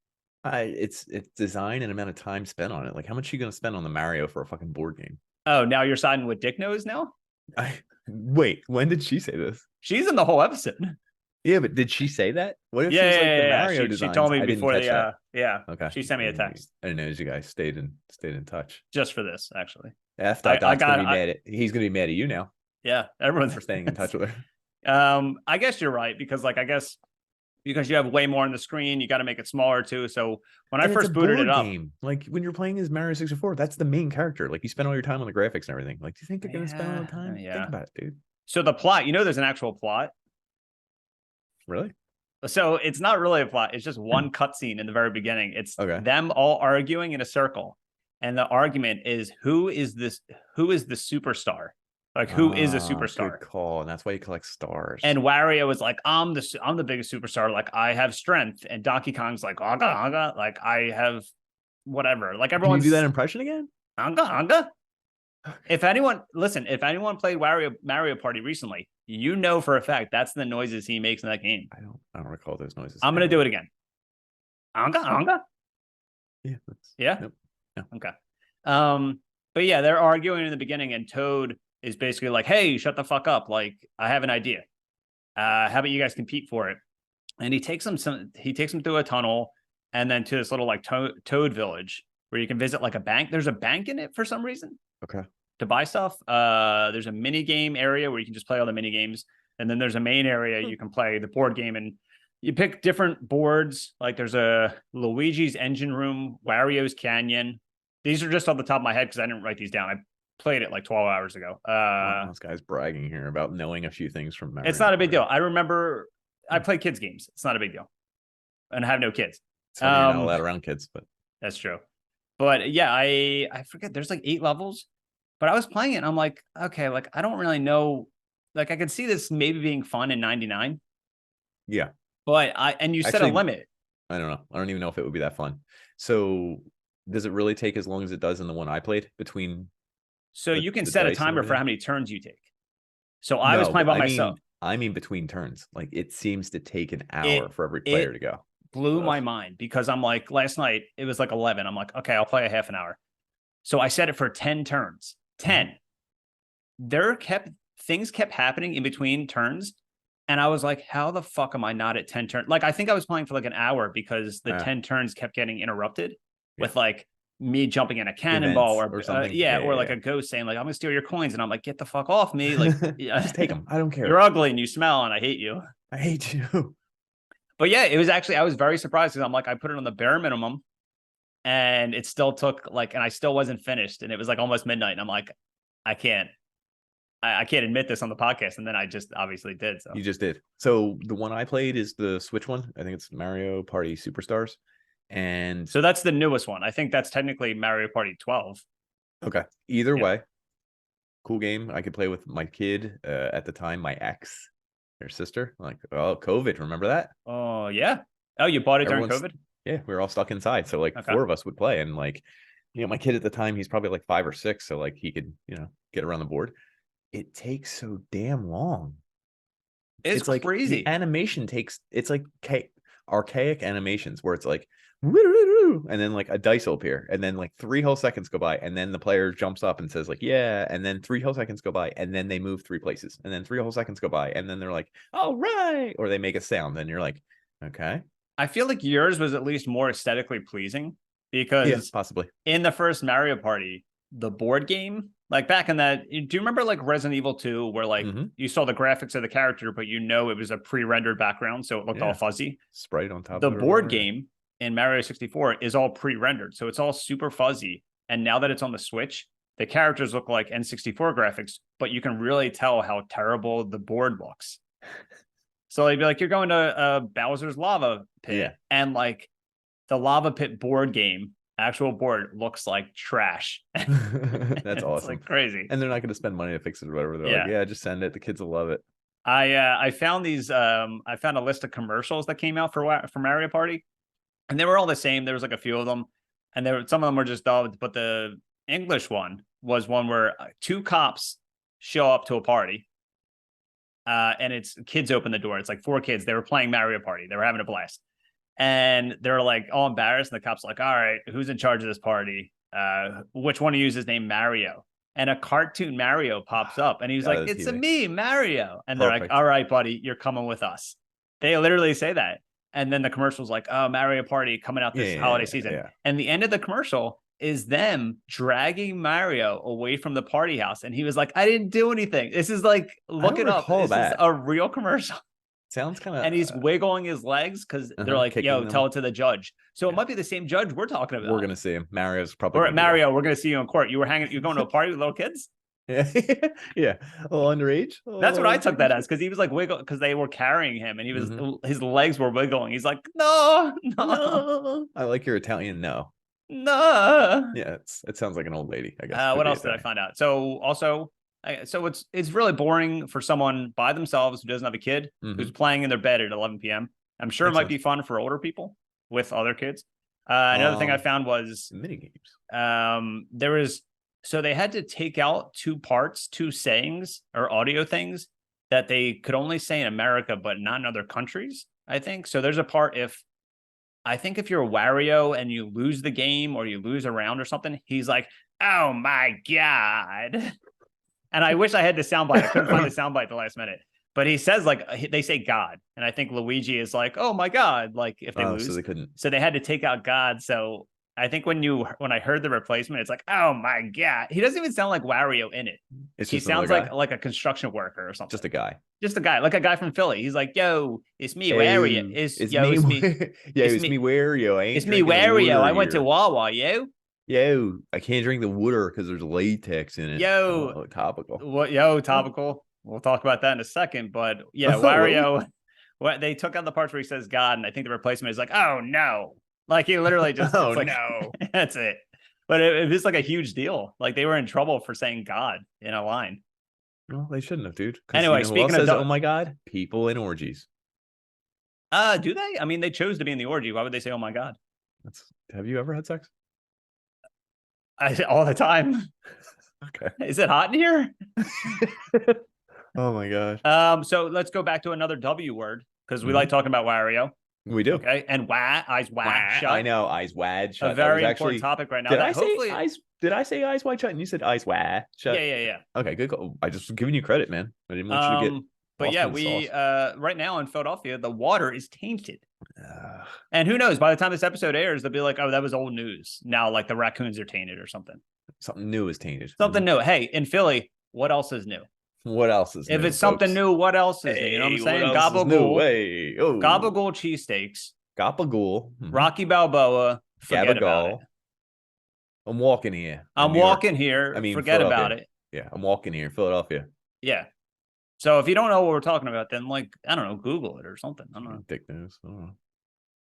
It's design and amount of time spent on it. Like, how much are you going to spend on the Mario for a fucking board game? Oh, now you're siding with Dick Nose now? Wait, when did she say this? She's in the whole episode. Yeah, but did she say that? What if she's like the Mario designs? She told me before okay. She sent me a text. I didn't know you guys stayed in touch. Just for this, actually. Doc's gonna be mad he's gonna be mad at you now. Yeah, everyone's for staying in touch with her. I guess you're right, because because you have way more on the screen, you got to make it smaller too. So when I first booted it up, like when you're playing as Mario 64, that's the main character. Like, you spend all your time on the graphics and everything. Like, do you think they're gonna spend all the time? Yeah. Think about it, dude. So the plot, there's an actual plot. Really? So it's not really a plot. It's just one cutscene in the very beginning. It's them all arguing in a circle. And the argument is, who is the superstar? Like, who is a superstar? Good call. And that's why you collect stars. And Wario was like, I'm the biggest superstar. Like, I have strength. And Donkey Kong's like, aga. Like, I have whatever. Like, everyone. Can you do that impression again? Aga. If anyone played Mario Party recently, for a fact that's the noises he makes in that game. I don't recall those noises. I'm gonna do it again. Anga. Yeah. Yeah. Nope. Yeah. Okay. But yeah, they're arguing in the beginning, and Toad is basically like, "Hey, shut the fuck up! Like, I have an idea. How about you guys compete for it?" And he takes them through a tunnel, and then to this little like Toad village where you can visit like a bank. There's a bank in it for some reason. Okay. To buy stuff. There's a mini game area where you can just play all the mini games, and then there's a main area you can play the board game, and you pick different boards. Like, there's a Luigi's Engine Room, Wario's Canyon. These are just off the top of my head because I didn't write these down. I played it like 12 hours ago. This guy's bragging here about knowing a few things from Mario. It's not a big deal. I remember I play kids games. It's not a big deal, and I have no kids. You're not allowed around kids, but that's true. But yeah, I forget. There's like 8 levels. But I was playing it, and I'm like, okay, like, I don't really know. Like, I could see this maybe being fun in 99. Yeah. But you set a limit. I don't know. I don't even know if it would be that fun. So does it really take as long as it does in the one I played between? So you can set a timer for how many turns you take. So I was playing by myself. I mean, between turns, like it seems to take an hour for every player to go. Blew my mind because I'm like, last night it was like 11. I'm like, okay, I'll play a half an hour. So I set it for 10 turns. 10. Things kept happening in between turns. And I was like, how the fuck am I not at 10 turns? Like, I think I was playing for like an hour because the 10 turns kept getting interrupted with like me jumping in a cannonball or something. Or like a ghost saying like, I'm gonna steal your coins. And I'm like, get the fuck off me. Like, just take them. I don't care. You're ugly and you smell and I hate you. I hate you. But yeah, it was actually, I was very surprised because I'm like, I put it on the bare minimum and it still took like, and I still wasn't finished. And it was like almost midnight. And I'm like, I can't admit this on the podcast. And then I just obviously did. So you just did. So the one I played is the Switch one. I think it's Mario Party Superstars. And so that's the newest one. I think that's technically Mario Party 12. Okay. Either way, cool game. I could play with my kid at the time, my ex, her sister. Like, oh, COVID. Remember that? Oh, yeah. Oh, you bought it during COVID? Yeah, we were all stuck inside. So like 4 of us would play. And like, my kid at the time, he's probably like 5 or 6. So like he could, get around the board. It takes so damn long. It's like crazy. The animation it's like archaic animations where it's like, and then like a dice will appear, and then like 3 whole seconds go by, and then the player jumps up and says like, yeah, and then 3 whole seconds go by, and then they move 3 places, and then 3 whole seconds go by, and then they're like, all right, or they make a sound, and you're like, okay. I feel like yours was at least more aesthetically pleasing because possibly in the first Mario Party, the board game, like back in that, do you remember like Resident Evil 2 where like you saw the graphics of the character, but it was a pre-rendered background, so it looked all fuzzy. Sprite on top of the board game in Mario 64 is all pre-rendered, so it's all super fuzzy. And now that it's on the Switch, the characters look like N64 graphics, but you can really tell how terrible the board looks. So they'd be like, you're going to Bowser's lava pit, and like the lava pit board game, actual board, looks like trash. That's awesome. Like crazy. And they're not going to spend money to fix it or whatever. They're like, yeah, just send it. The kids will love it. I found these. I found a list of commercials that came out for Mario Party, and they were all the same. There was like a few of them, and some of them were just dubbed. But the English one was one where 2 cops show up to a party, and it's kids open the door. It's like 4 kids. They were playing Mario Party. They were having a blast, and they're like all embarrassed. And the cops are like, all right, who's in charge of this party? Which one of you is named Mario? And a cartoon Mario pops up, and he's like, it's me, Mario. And they're like, all right, buddy, you're coming with us. They literally say that. And then the commercial's like, oh, Mario Party coming out this holiday season. Yeah. And the end of the commercial is them dragging Mario away from the party house. And he was like, I didn't do anything. This is like, look it up. This is a real commercial. Sounds kind of... And he's wiggling his legs because they're like, yo, tell it to the judge. So it might be the same judge we're talking about. We're going to see him. Mario's probably... Or Mario, we're going to see you in court. You're going to a party with little kids? Yeah. Yeah. A little underage. That's what I took that as, because he was like wiggle, because they were carrying him and he was his legs were wiggling. He's like, no. I like your Italian no. Yeah, it sounds like an old lady, I guess. What else did I find out? So also, it's really boring for someone by themselves who doesn't have a kid who's playing in their bed at 11 p.m. I'm sure it might be fun for older people with other kids. Another thing I found was minigames. So they had to take out 2 sayings or audio things that they could only say in America, but not in other countries, I think. So there's a part if you're Wario and you lose the game or you lose a round or something, he's like, oh my God. And I wish I had the soundbite. I couldn't find the soundbite at the last minute. But he says, like, they say God. And I think Luigi is like, oh my God. Like if they lose. So they couldn't. So they had to take out God. So I think when I heard the replacement, it's like, oh my God. He doesn't even sound like Wario in it. He sounds like a construction worker or something. Just a guy. Like a guy from Philly. He's like, yo, it's me, Wario. It's me. It's me, Wario. It's me, Wario. I went to Wawa, Yo, I can't drink the water because there's latex in it. Yo, topical. Topical. We'll talk about that in a second. But yeah, Wario, they took out the parts where he says God, and I think the replacement is like, oh no. Like he literally just, no. That's it. But it was like a huge deal. Like they were in trouble for saying God in a line. Well, they shouldn't have, dude. Anyway, speaking of, oh my God, people in orgies. Do they? I mean, they chose to be in the orgy. Why would they say, oh my God? Have you ever had sex? All the time. Okay. Is it hot in here? Oh my god. So let's go back to another W word because we like talking about Wario. We do. Okay, and eyes wide shut. I know, eyes wide shut. A very important topic right now. Did I say eyes? Did I say eyes wide shut? And you said eyes wide shut. Yeah. Okay, good. I just giving you credit, man. I didn't want you to get. But yeah, we right now in Philadelphia, the water is tainted. And who knows? By the time this episode airs, they'll be like, "Oh, that was old news." Now, like the raccoons are tainted or something. Something new is tainted. Something new. Hey, in Philly, what else is new? What else is new? If it's something new, what else is new? You know what I'm saying? Gabagool. Hey, Gabagool cheesesteaks. Gabagool. Rocky Balboa. Forget about it. I'm walking here. I'm walking here. I mean, forget about it. Yeah, I'm walking here, Philadelphia. Yeah. So if you don't know what we're talking about, then like, I don't know, Google it or something. I don't know. Dick news. I don't know.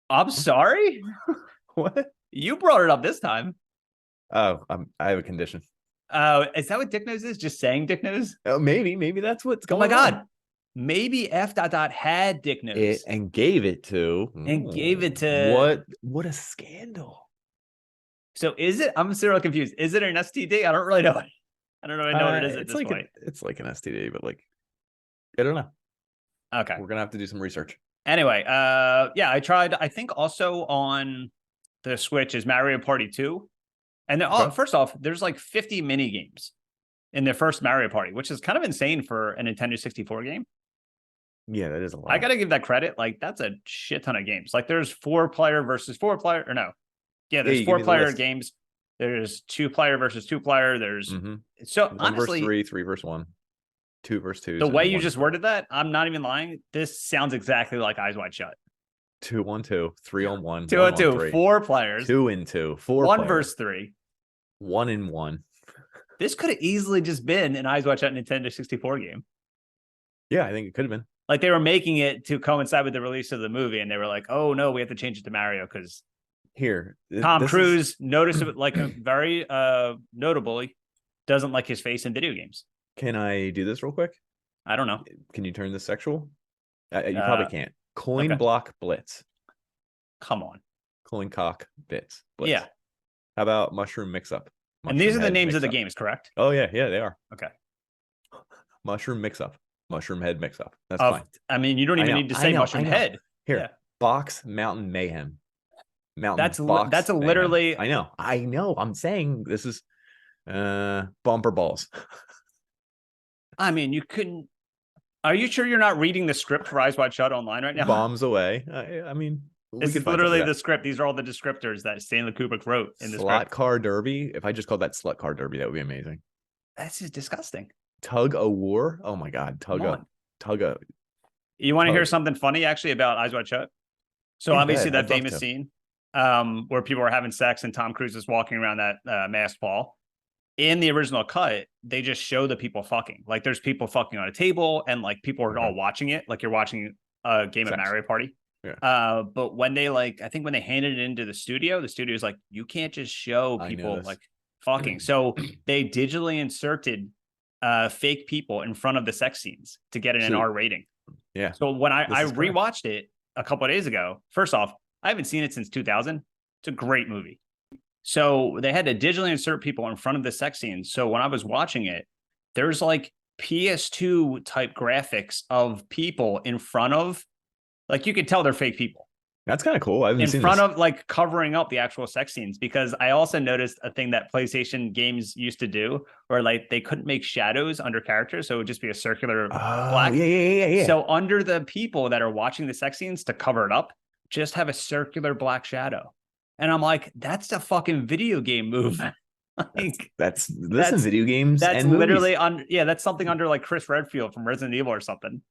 I'm sorry. What? You brought it up this time. Oh, I have a condition. Is that what dick news is? Just saying dick news? Oh, maybe that's what's going on. Oh my God. Maybe F. had dick news. And gave it to. And gave it to. What a scandal. So is it? I'm still confused. Is it an STD? I don't really know. I don't really know what it is at this point. It's like an STD, but like, I don't know. Okay. We're going to have to do some research. Anyway, yeah, I tried. I think also on the Switch is Mario Party 2. And first off, there's like 50 mini games in the first Mario Party, which is kind of insane for a Nintendo 64 game. Yeah, that is a lot. I got to give that credit. Like, that's a shit ton of games. Like, there's 4-player versus 4-player, or no. Yeah, there's 4-player games. There's 2-player versus 2-player. There's so 1 honestly, versus 3, 3 versus 1, 2 versus 2. The way you just worded that, I'm not even lying. This sounds exactly like Eyes Wide Shut. 2-on-2, 3-on-1, 2-on-2, 4 players, 2-in-2, 4 1 versus 3, 1-in-1. This could have easily just been an Eyes Wide Shut Nintendo 64 game. Yeah, I think it could have been. Like they were making it to coincide with the release of the movie, and they were like, "Oh no, we have to change it to Mario because Tom Cruise noticed it like very notably doesn't like his face in video games." Can I do this real quick? I don't know. Can you turn this sexual? You probably can't. Coin block blitz. Come on. Coin cock bits. Blitz. Yeah. How about mushroom mix up? And these are the names of the games, correct? Oh yeah, they are. Okay. Mushroom mix up. Mushroom head mix up. That's fine. I mean, you don't even need to say mushroom head. Here, box mountain mayhem. Mountain. That's literally. I know. I'm saying this is bumper balls. I mean, you couldn't. Are you sure you're not reading the script for Eyes Wide Shut online right now? Bombs away. I mean, this is literally the script. These are all the descriptors that Stanley Kubrick wrote in this Slot car derby. If I just called that slut car derby, that would be amazing. That's just disgusting. Tug o' war. Oh my God. Tug a. You want to hear something funny actually about Eyes Wide Shut? So obviously that famous scene where people are having sex and Tom Cruise is walking around that masked ball. In the original cut, they just show the people fucking. Like there's people fucking on a table and like people are all watching it. Like you're watching a game of Mario Party. Yeah. But when they I think when they handed it into the studio's like, you can't just show people like fucking. So they digitally inserted fake people in front of the sex scenes to get an R rating. Yeah. So when I rewatched it a couple of days ago, first off, I haven't seen it since 2000. It's a great movie. So they had to digitally insert people in front of the sex scenes. So when I was watching it, there's like PS2 type graphics of people in front of, like you could tell they're fake people. That's kind of cool. I haven't seen in front of like covering up the actual sex scenes, because I also noticed a thing that PlayStation games used to do where like they couldn't make shadows under characters. So it would just be a circular black. Yeah. So under the people that are watching the sex scenes to cover it up, just have a circular black shadow. And I'm like, that's the fucking video game move. Like, that's video games. That's literally that's something under like Chris Redfield from Resident Evil or something.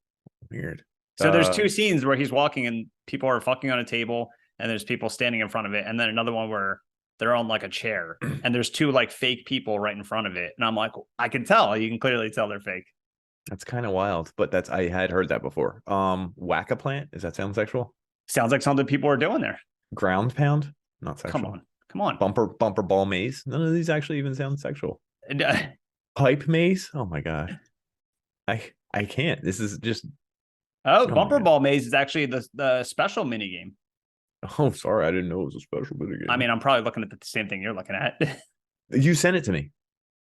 Weird. So there's 2 scenes where he's walking and people are fucking on a table and there's people standing in front of it. And then another one where they're on like a chair and there's 2 like fake people right in front of it. And I'm like, I can tell. You can clearly tell they're fake. That's kind of wild, but I had heard that before. Whack-a-plant. Does that sound sexual? Sounds like something people are doing there. Ground pound. Not sexual. Come on. Bumper ball maze. None of these actually even sound sexual. Pipe maze. Oh my God. I can't. This is just. Bumper ball maze is actually the special mini game. Oh, sorry. I didn't know it was a special mini game. I mean, I'm probably looking at the same thing you're looking at. You sent it to me.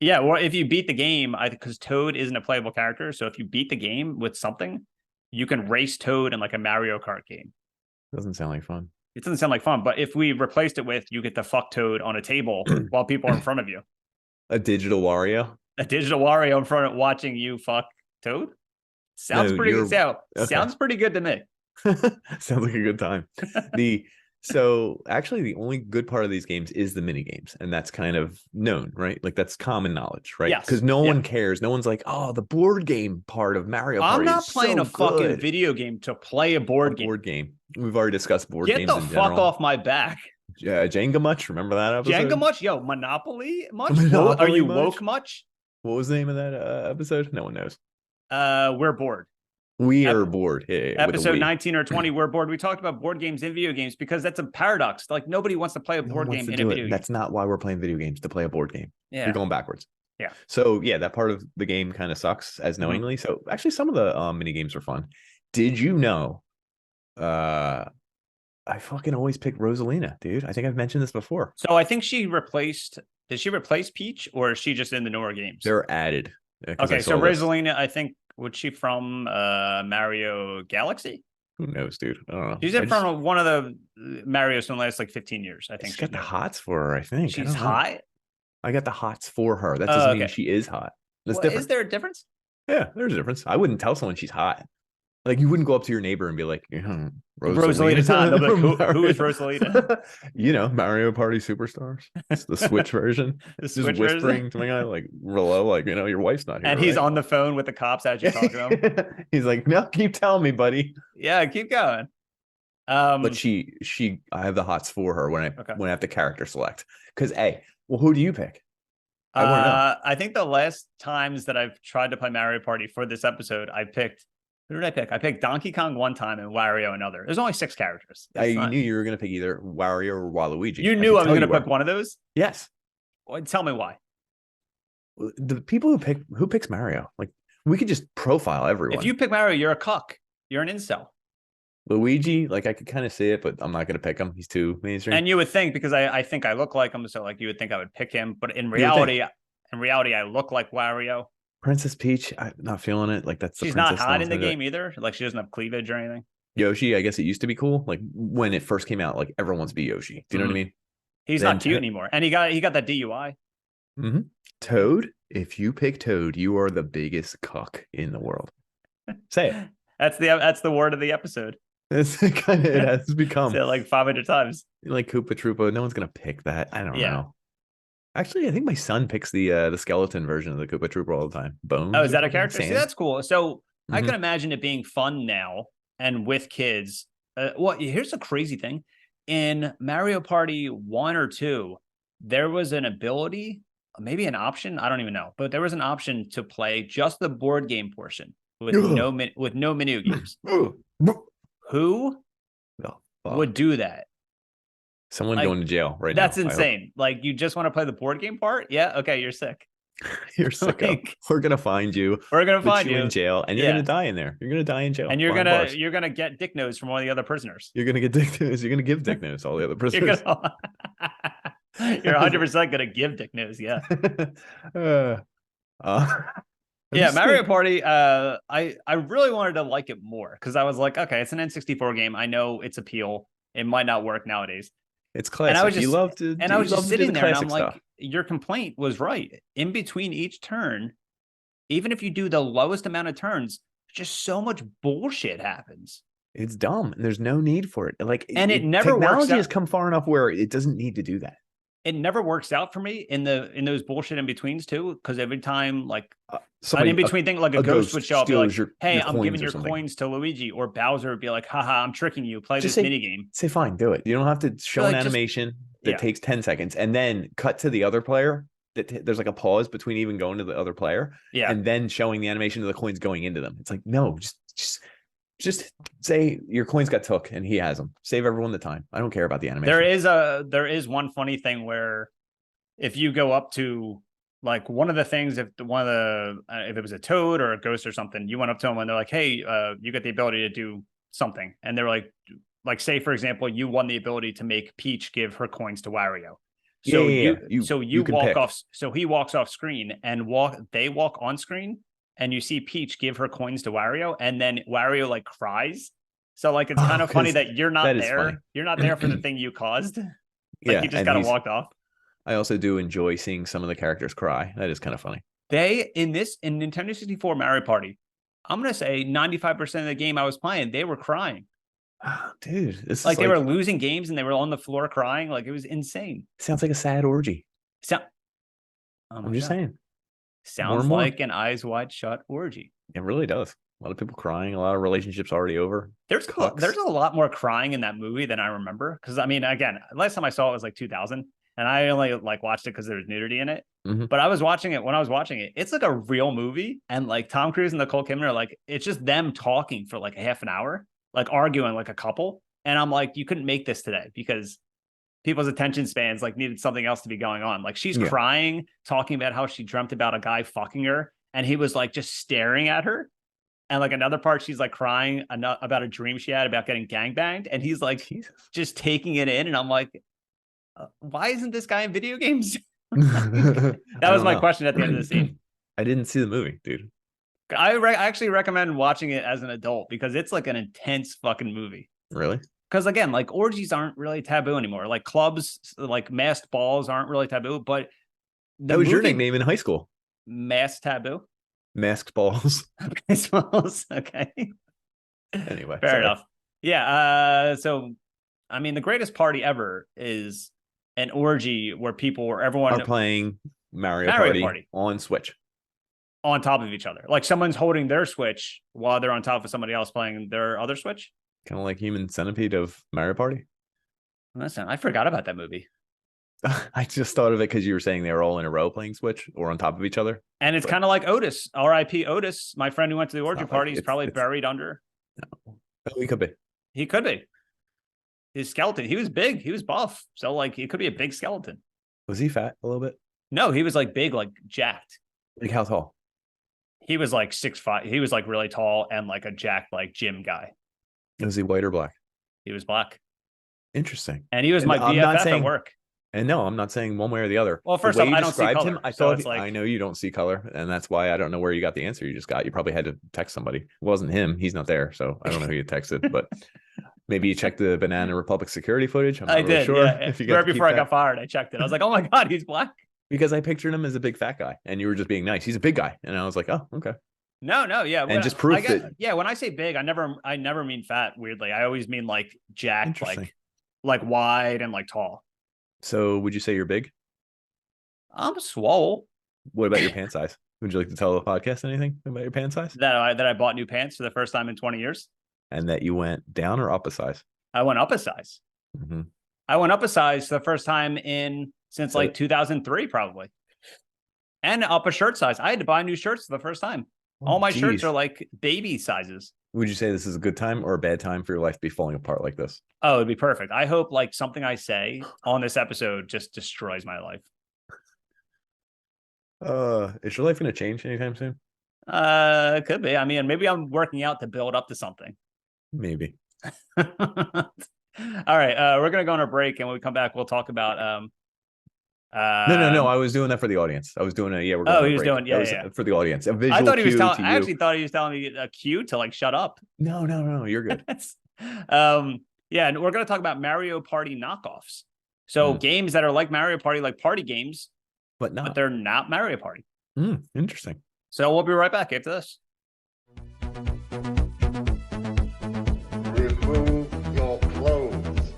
Yeah, well, if you beat the game, because Toad isn't a playable character, so if you beat the game with something, you can race Toad in like a Mario Kart game. Doesn't sound like fun. It doesn't sound like fun, but if we replaced it with you get to fuck Toad on a table while people are in front of you. A digital Wario? A digital Wario in front of watching you fuck Toad? Sounds pretty good to me. Sounds like a good time. So actually the only good part of these games is the mini games, and that's kind of known, right? Like that's common knowledge, right? Yes. Because no one cares. No one's like, oh, the board game part of Mario Party. I'm not playing a fucking video game to play a board game. Board game. We've already discussed board games. Get the fuck off my back. Jenga much? Remember that episode? Jenga much? Yo, Monopoly much? Are you woke much? What was the name of that episode? No one knows. We're bored. We are bored. Yeah, episode 19 or 20, we're bored. We talked about board games and video games because that's a paradox. Like nobody wants to play a board game in a video game. That's not why we're playing video games, to play a board game. Yeah. You're going backwards. Yeah. So yeah, that part of the game kind of sucks as knowingly. So actually some of the mini games are fun. Did you know I fucking always pick Rosalina, dude. I think I've mentioned this before. So I think did she replace Peach or is she just in the newer games? They're added. Okay, so Rosalina, I think, was she from Mario Galaxy? Who knows, dude? I don't know. She's from one of the Marios in the last like 15 years. I think she's got the hots for her. I think she's hot. I got the hots for her. That doesn't mean she is hot. That's different. Is there a difference? Yeah, there's a difference. I wouldn't tell someone she's hot. Like you wouldn't go up to your neighbor and be like, Rosalina's hot. Like, who is Rosalina? You know, Mario Party Superstars. It's the Switch version. Just whispering to my guy, like, Rolo, like, you know, your wife's not here. And he's on the phone with the cops as you talk to him. He's like, no, keep telling me, buddy. Yeah, keep going. But I have the hots for her when I have to character select. Because who do you pick? I think the last times that I've tried to play Mario Party for this episode, who did I pick? I picked Donkey Kong one time and Wario another. There's only 6 characters. I knew you were going to pick either Wario or Waluigi. You knew I was going to pick one of those? Yes. Well, tell me why. The people who picks Mario, like we could just profile everyone. If you pick Mario, you're a cuck. You're an incel. Luigi, like I could kind of see it, but I'm not going to pick him. He's too mainstream. And you would think, because I think I look like him, so like you would think I would pick him. But in reality, I look like Wario. Princess Peach, I'm not feeling it. Like she's not hot in the game either. Like she doesn't have cleavage or anything. Yoshi, I guess it used to be cool. Like when it first came out, like everyone wants to be Yoshi. Do you know what I mean? He's not cute anymore, and he got that DUI. Toad. If you pick Toad, you are the biggest cuck in the world. Say it. That's the word of the episode. It's kind of it has become like 500 times. Like Koopa Troopa. No one's gonna pick that. I don't know. Actually, I think my son picks the skeleton version of the Koopa Troopa all the time. Bones. Oh, is that a character? See, that's cool. So I can imagine it being fun now and with kids. Here's the crazy thing. In Mario Party 1 or 2, there was an ability, maybe an option. I don't even know. But there was an option to play just the board game portion with no mini games. Who would do that? Someone going to jail right now. That's insane. Like, you just want to play the board game part? Yeah. Okay. You're sick. You're sick. We're going to find you. We're going to find you in jail. And you're going to die in there. You're going to die in jail. And you're going to get dick nose from all the other prisoners. You're going to get dick nose. You're going to give dick nose to all the other prisoners. You're 100% going to give dick nose. Yeah. Mario Party. I really wanted to like it more because I was like, okay, it's an N64 game. I know its appeal. It might not work nowadays. It's classic. And I was just sitting there and I'm like, your complaint was right. In between each turn, even if you do the lowest amount of turns, just so much bullshit happens. It's dumb. And there's no need for it. It never works out. Technology has come far enough where it doesn't need to do that. It never works out for me in those bullshit in betweens too, because every time an in between thing, like a ghost would show up, be like, "Hey, I'm giving your coins to Luigi," or Bowser would be like, "Haha, I'm tricking you. Play this mini game." Say fine, do it. You don't have to show an animation that takes 10 seconds and then cut to the other player. There's like a pause between even going to the other player, and then showing the animation of the coins going into them. It's like, no, just say your coins got took and he has them. Save everyone the time. I don't care about the animation. There is one funny thing where if you go up to like one of the things, if it was a toad or a ghost or something, you went up to them and they're like, "Hey, you get the ability to do something," and they're like say for example, you won the ability to make Peach give her coins to Wario. So yeah. you can walk pick. off. So he walks off screen and they walk on screen, and you see Peach give her coins to Wario, and then Wario like cries. So like it's kind of funny that you're not there. Funny. You're not there for the thing you caused. Like Yeah, he just kind of walked off. I also do enjoy seeing some of the characters cry. That is kind of funny. In Nintendo 64 Mario Party, I'm gonna say 95% of the game I was playing, they were crying. Oh, dude, this like is they were losing games and they were on the floor crying. Like it was insane. Sounds like a sad orgy. I'm just saying. Sounds like an Eyes Wide Shut orgy. It really does. A lot of people crying. A lot of relationships already over. There's a lot more crying in that movie than I remember. Because I mean, again, last time I saw it was like 2000, and I only like watched it because there was nudity in it. Mm-hmm. But I was watching it when I was watching it. It's like a real movie, and like Tom Cruise and Nicole Kidman are like, it's just them talking for like a half an hour, like arguing like a couple. And I'm like, you couldn't make this today because people's attention spans like needed something else to be going on. Like she's crying, talking about how she dreamt about a guy fucking her, and he was like just staring at her. And like another part, she's like crying about a dream she had about getting gangbanged, and he's like just taking it in. And I'm like, why isn't this guy in video games? That was my question at the end of the scene. I didn't see the movie, dude. I actually recommend watching it as an adult because it's like an intense fucking movie. Really? Because again, like orgies aren't really taboo anymore. Like clubs, like masked balls aren't really taboo. But that was your nickname in high school. Masked taboo. Masked balls. Masked balls. Okay. Anyway, fair enough. Yeah. So, I mean, the greatest party ever is an orgy where everyone are playing Mario Party on Switch. On top of each other. Like someone's holding their Switch while they're on top of somebody else playing their other Switch. Kind of like Human Centipede of Mario Party. Listen, I forgot about that movie. I just thought of it because you were saying they were all in a row playing Switch or on top of each other. And it's kind of like Otis, R.I.P. Otis, my friend who went to the orgy party. He's probably buried under. No. Oh, he could be. He could be. His skeleton. He was big. He was buff. So like he could be a big skeleton. Was he fat a little bit? No, he was like big, like jacked. Like how tall? He was like 6'5". He was like really tall and like a jacked like gym guy. Was he white or black? He was black. Interesting. And he was my BFF at work. And no, I'm not saying one way or the other. Well, first off, I don't see color. I thought I know you don't see color, and that's why I don't know where you got the answer you just got. You probably had to text somebody. It wasn't him. He's not there, so I don't know who you texted, but maybe you checked the Banana Republic security footage. I'm not really sure. Yeah. If you right before I got fired, I checked it. I was like, oh my God, he's black. Because I pictured him as a big fat guy, and you were just being nice. He's a big guy, and I was like, oh, okay. No, yeah. And just proof that. Yeah, when I say big, I never mean fat. Weirdly, I always mean like jacked, like wide and like tall. So, would you say you're big? I'm swole. What about your pant size? Would you like to tell the podcast anything about your pant size? That I bought new pants for the first time in 20 years. And that you went down or up a size? I went up a size. Mm-hmm. I went up a size for the first time since like 2003, probably. And up a shirt size. I had to buy new shirts for the first time. All my shirts are like baby sizes. Would you say this is a good time or a bad time for your life to be falling apart like this? Oh, it'd be perfect. I hope like something I say on this episode just destroys my life. Is your life going to change anytime soon? It could be. I mean, maybe I'm working out to build up to something. Maybe. All right. We're going to go on a break, and when we come back, we'll talk about No. I was doing that for the audience. I was doing we're going he was doing for the audience. A visual I thought he was telling. I actually thought he was telling me a cue to like shut up. No, you're good. Yeah, and we're going to talk about Mario Party knockoffs. So games that are like Mario Party, like party games, but they're not Mario Party. Interesting. So we'll be right back after this. Remove your clothes.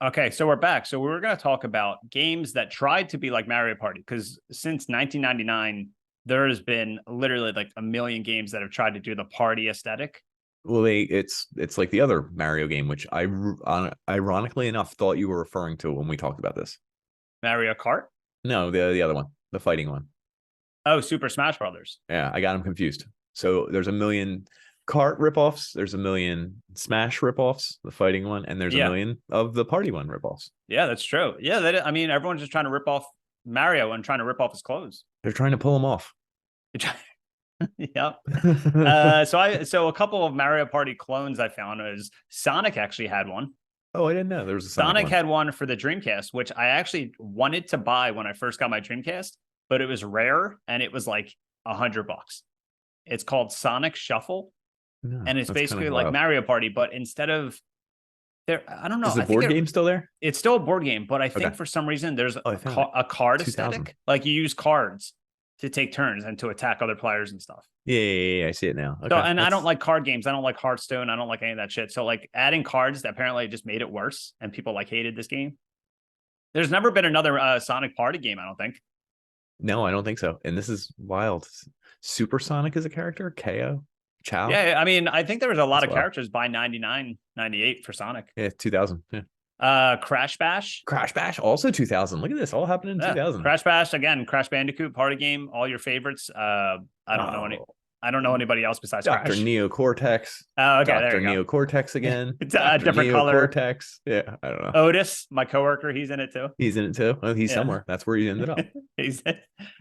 Okay, so we're back. So we were going to talk about games that tried to be like Mario Party, because since 1999, there has been literally like a million games that have tried to do the party aesthetic. Well, it's like the other Mario game, which I ironically enough thought you were referring to when we talked about this. Mario Kart? No, the other one, the fighting one. Oh, Super Smash Brothers. Yeah, I got them confused. So there's a million Kart ripoffs, there's a million Smash ripoffs, the fighting one, and there's a million of the party one ripoffs. Yeah, that's true. Yeah, I mean, everyone's just trying to rip off Mario and trying to rip off his clothes. They're trying to pull him off. Yep. So a couple of Mario Party clones I found is Sonic actually had one. Oh, I didn't know there was a Sonic one. had one for the Dreamcast, which I actually wanted to buy when I first got my Dreamcast, but it was rare and it was like $100. It's called Sonic Shuffle, No, and it's that's basically kinda like wild. Mario Party, but instead of there, I don't know. Is the I think board game still there? it's still a board game, but I think Okay. for some reason there's Oh, I found it. a card 2000. aesthetic. Like you use cards to take turns and to attack other players and stuff. Yeah, I see it now. So, Okay, and I don't like card games. I don't like Hearthstone. I don't like any of that shit. So, like adding cards that apparently just made it worse, and people like hated this game. There's never been another Sonic Party game, I don't think. No, I don't think so. And this is wild. Super Sonic is a character. KO. Chow. Yeah, I mean, I think there was a lot of characters by 99, 98 for Sonic. Yeah, 2000. Yeah. Crash Bash. Crash Bash, also 2000. Look at this, all happening in 2000. Crash Bash again. Crash Bandicoot party game. All your favorites. I don't know any. I don't know anybody else besides Dr. Crash. Neocortex. Oh, okay. Dr. Neocortex again. It's a different Neocortex. Color. Yeah, I don't know. Otis, my coworker, he's in it too. He's in it too. Oh, he's somewhere. That's where he ended up. He's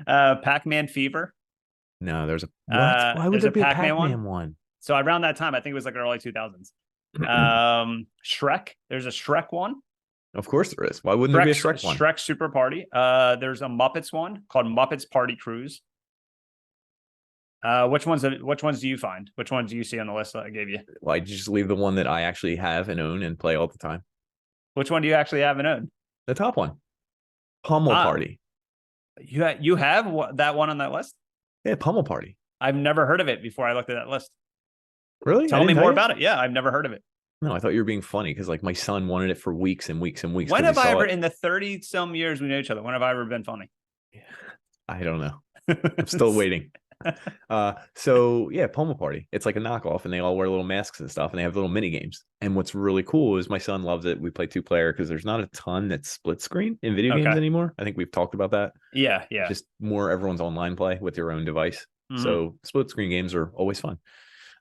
Pac-Man Fever. No, there's a what? Why would there be a Pac-Man one? So around that time, I think it was like early 2000s. Shrek. There's a Shrek one. Of course there is. Why wouldn't there be a Shrek one? Shrek Super Party. There's a Muppets one called Muppets Party Cruise. Which ones do you find? Which ones do you see on the list that I gave you? Well, I just leave the one that I actually have and own and play all the time. Which one do you actually have and own? The top one. Pummel Party. You have that one on that list? Yeah, Pummel Party. I've never heard of it before I looked at that list. Really? Tell me more about it. Yeah, I've never heard of it. No, I thought you were being funny because like my son wanted it for weeks and weeks and weeks. When have I ever, in the 30 some years we know each other, when have I ever been funny? I don't know. I'm still waiting. So yeah, Pummel Party. It's like a knockoff, and they all wear little masks and stuff, and they have little mini games. And what's really cool is my son loves it. We play 2-player because there's not a ton that's split screen in video games anymore. I think we've talked about that. Yeah. Just more everyone's online play with your own device. So split screen games are always fun.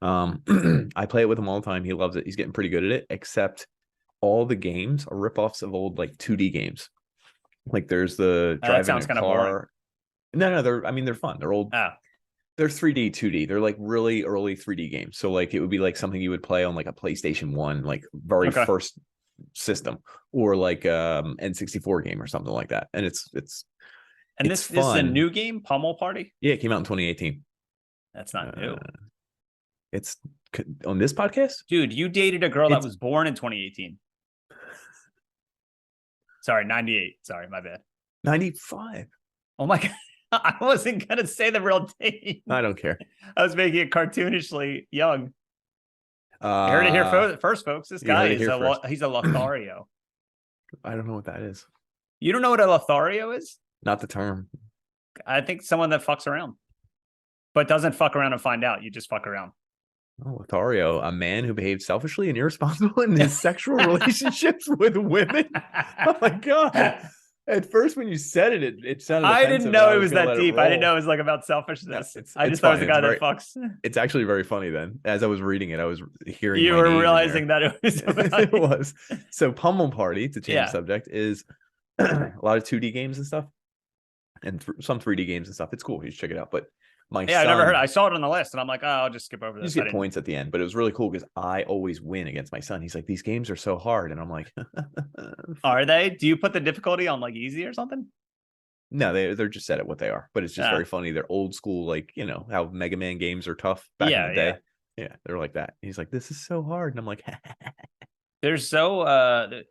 I play it with him all the time. He loves it. He's getting pretty good at it, except all the games are ripoffs of old like 2D games. Like there's the driving a car. No, they're fun. They're old. They're 3D, 2D. They're like really early 3D games. So like it would be like something you would play on like a PlayStation 1, like very first system, or like N64 game or something like that. And it's this is a new game, Pummel Party? Yeah, it came out in 2018. That's not new. It's on this podcast? Dude, you dated a girl that was born in 2018. Sorry, 98. Sorry, my bad. 95. Oh my God. I wasn't going to say the real date. I don't care. I was making it cartoonishly young. You heard it here first, folks. This guy he's a Lothario. I don't know what that is. You don't know what a Lothario is? Not the term. I think someone that fucks around, but doesn't fuck around and find out. You just fuck around. Oh, Lothario, a man who behaved selfishly and irresponsible in his sexual relationships with women. Oh my God. At first, when you said it, it sounded. I didn't know it was that deep. I didn't know it was like about selfishness. I just thought it was a guy that fucks. It's actually very funny. Then, as I was reading it, I was hearing. You were realizing that it was. It was. So, Pummel Party, to change the subject, is a lot of 2D games and stuff, and some 3D games and stuff. It's cool. You should check it out. But my son, I never heard. I saw it on the list, and I'm like, oh, I'll just skip over this. You get points at the end, but it was really cool because I always win against my son. He's like, these games are so hard, and I'm like, are they? Do you put the difficulty on like easy or something? No, they're just set at what they are, but it's just very funny. They're old school, like, you know, how Mega Man games are tough back in the day. Yeah, they're like that. He's like, this is so hard. And I'm like, there's so,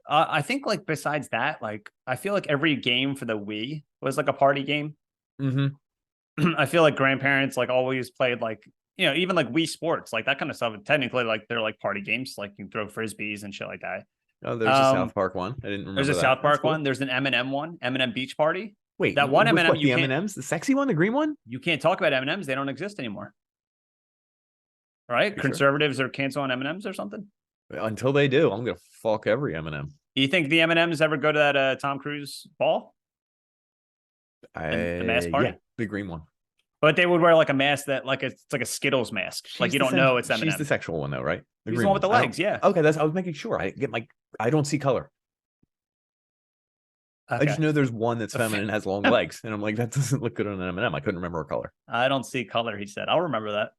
I think like besides that, like, I feel like every game for the Wii was like a party game. I feel like grandparents like always played like, you know, even like Wii Sports, like that kind of stuff. Technically, like they're like party games, like you can throw frisbees and shit like that. Oh, there's a South Park one. I didn't remember. There's a South Park one. There's an M&M one, M&M Beach Party. Wait, that one M&M, the M&Ms, the sexy one, the green one? You can't talk about M&Ms. They don't exist anymore. Right? Conservatives are canceling M&Ms or something? Until they do, I'm going to fuck every M&M. You think the M&Ms ever go to that Tom Cruise ball? The mask party? Yeah, the green one. But they would wear like a mask that like it's like a Skittles mask. Like you don't know it's M&M. She's the sexual one though, right? The green one with the legs, yeah. Okay, I was making sure. I don't see color. Okay. I just know there's one that's feminine and has long legs. And I'm like, that doesn't look good on an M&M. I couldn't remember her color. I don't see color, he said. I'll remember that.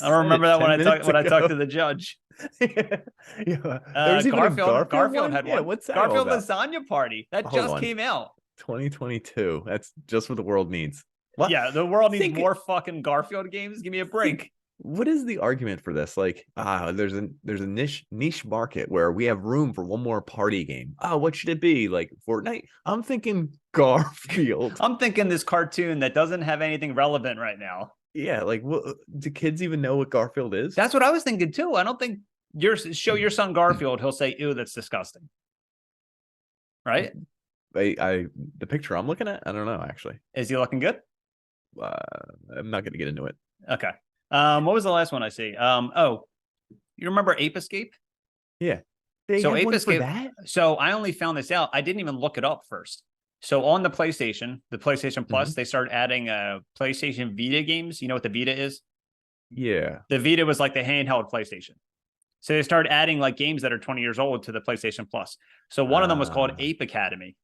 I remember that when I talked to the judge. There was even Garfield had one. Yeah, what's that Garfield all about? Lasagna Party that just came out. 2022. That's just what the world needs. What? Yeah, the world needs more fucking Garfield games. Give me a break. What is the argument for this? Like, there's a niche market where we have room for one more party game. What should it be? Like Fortnite? I'm thinking Garfield. I'm thinking this cartoon that doesn't have anything relevant right now. Yeah, like, do kids even know what Garfield is? That's what I was thinking too. I don't think show your son Garfield, he'll say, "Ew, that's disgusting." Right? The picture I'm looking at, I don't know actually. Is he looking good? I'm not going to get into it. Okay. What was the last one I see? You remember Ape Escape? Yeah. So Ape Escape. So I only found this out. I didn't even look it up first. So on the PlayStation Plus, they started adding PlayStation Vita games. You know what the Vita is? Yeah. The Vita was like the handheld PlayStation. So they started adding like games that are 20 years old to the PlayStation Plus. So one of them was called Ape Academy.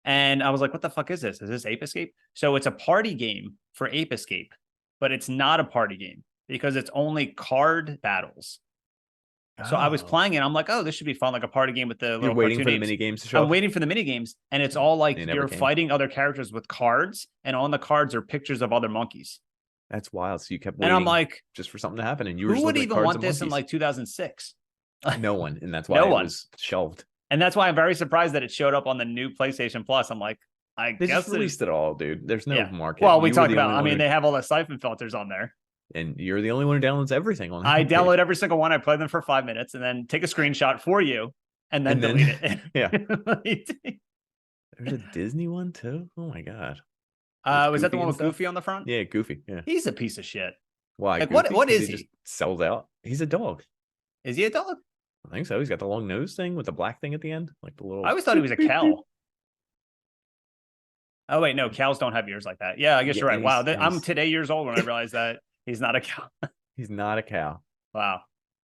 And I was like, what the fuck is this? Is this Ape Escape? So it's a party game for Ape Escape, but it's not a party game because it's only card battles. So I was playing it. I'm like, oh, this should be fun, like a party game with the little. You're waiting for the mini games to show up? I'm waiting for the mini games, and it's all like you're fighting other characters with cards, and on the cards are pictures of other monkeys. That's wild. So you kept waiting, and I'm like, just for something to happen, and you were who would even want this in like 2006? No one, and that's why it was shelved. And that's why I'm very surprised that it showed up on the new PlayStation Plus. I'm like, I they guess just released it all, dude. There's no market. Well, we talked about. I mean, they have all the siphon filters on there. And you're the only one who downloads everything on. I download every single one. I play them for 5 minutes and then take a screenshot for you, and then delete it. Yeah. There's a Disney one too. Oh my god. Was that the one with Goofy on the front? Yeah, Goofy. Yeah. He's a piece of shit. Why? Like, what is he? Just sells out. He's a dog. Is he a dog? I think so. He's got the long nose thing with the black thing at the end, like the little. I always thought he was a cow. Oh wait, no, cows don't have ears like that. Yeah, I guess you're right. Wow, I'm today years old when I realized that he's not a cow. He's not a cow. Wow.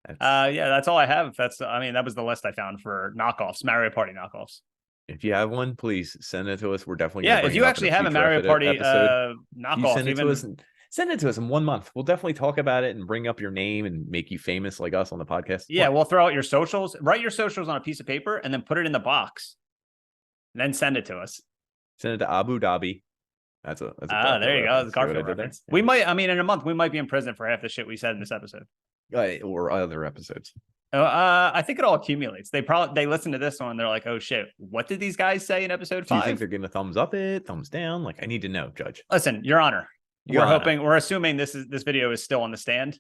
Yeah, that's all I have. That was the list I found for knockoffs, Mario Party knockoffs. If you have one, please send it to us. We're definitely if you actually have a Mario Party knockoff, send it to us in 1 month. We'll definitely talk about it and bring up your name and make you famous like us on the podcast. Yeah, we'll throw out your socials, write your socials on a piece of paper, and then put it in the box. And then send it to us. Send it to Abu Dhabi. That's a there you go. The Garfield reference. Yeah. We might, in a month, we might be in prison for half the shit we said in this episode. Or other episodes. I think it all accumulates. They listen to this one and they're like, oh shit, what did these guys say in episode 5? Do you think they're going to thumbs up it, thumbs down? Like, I need to know, Judge. Listen, Your Honor. We're assuming this video is still on the stand.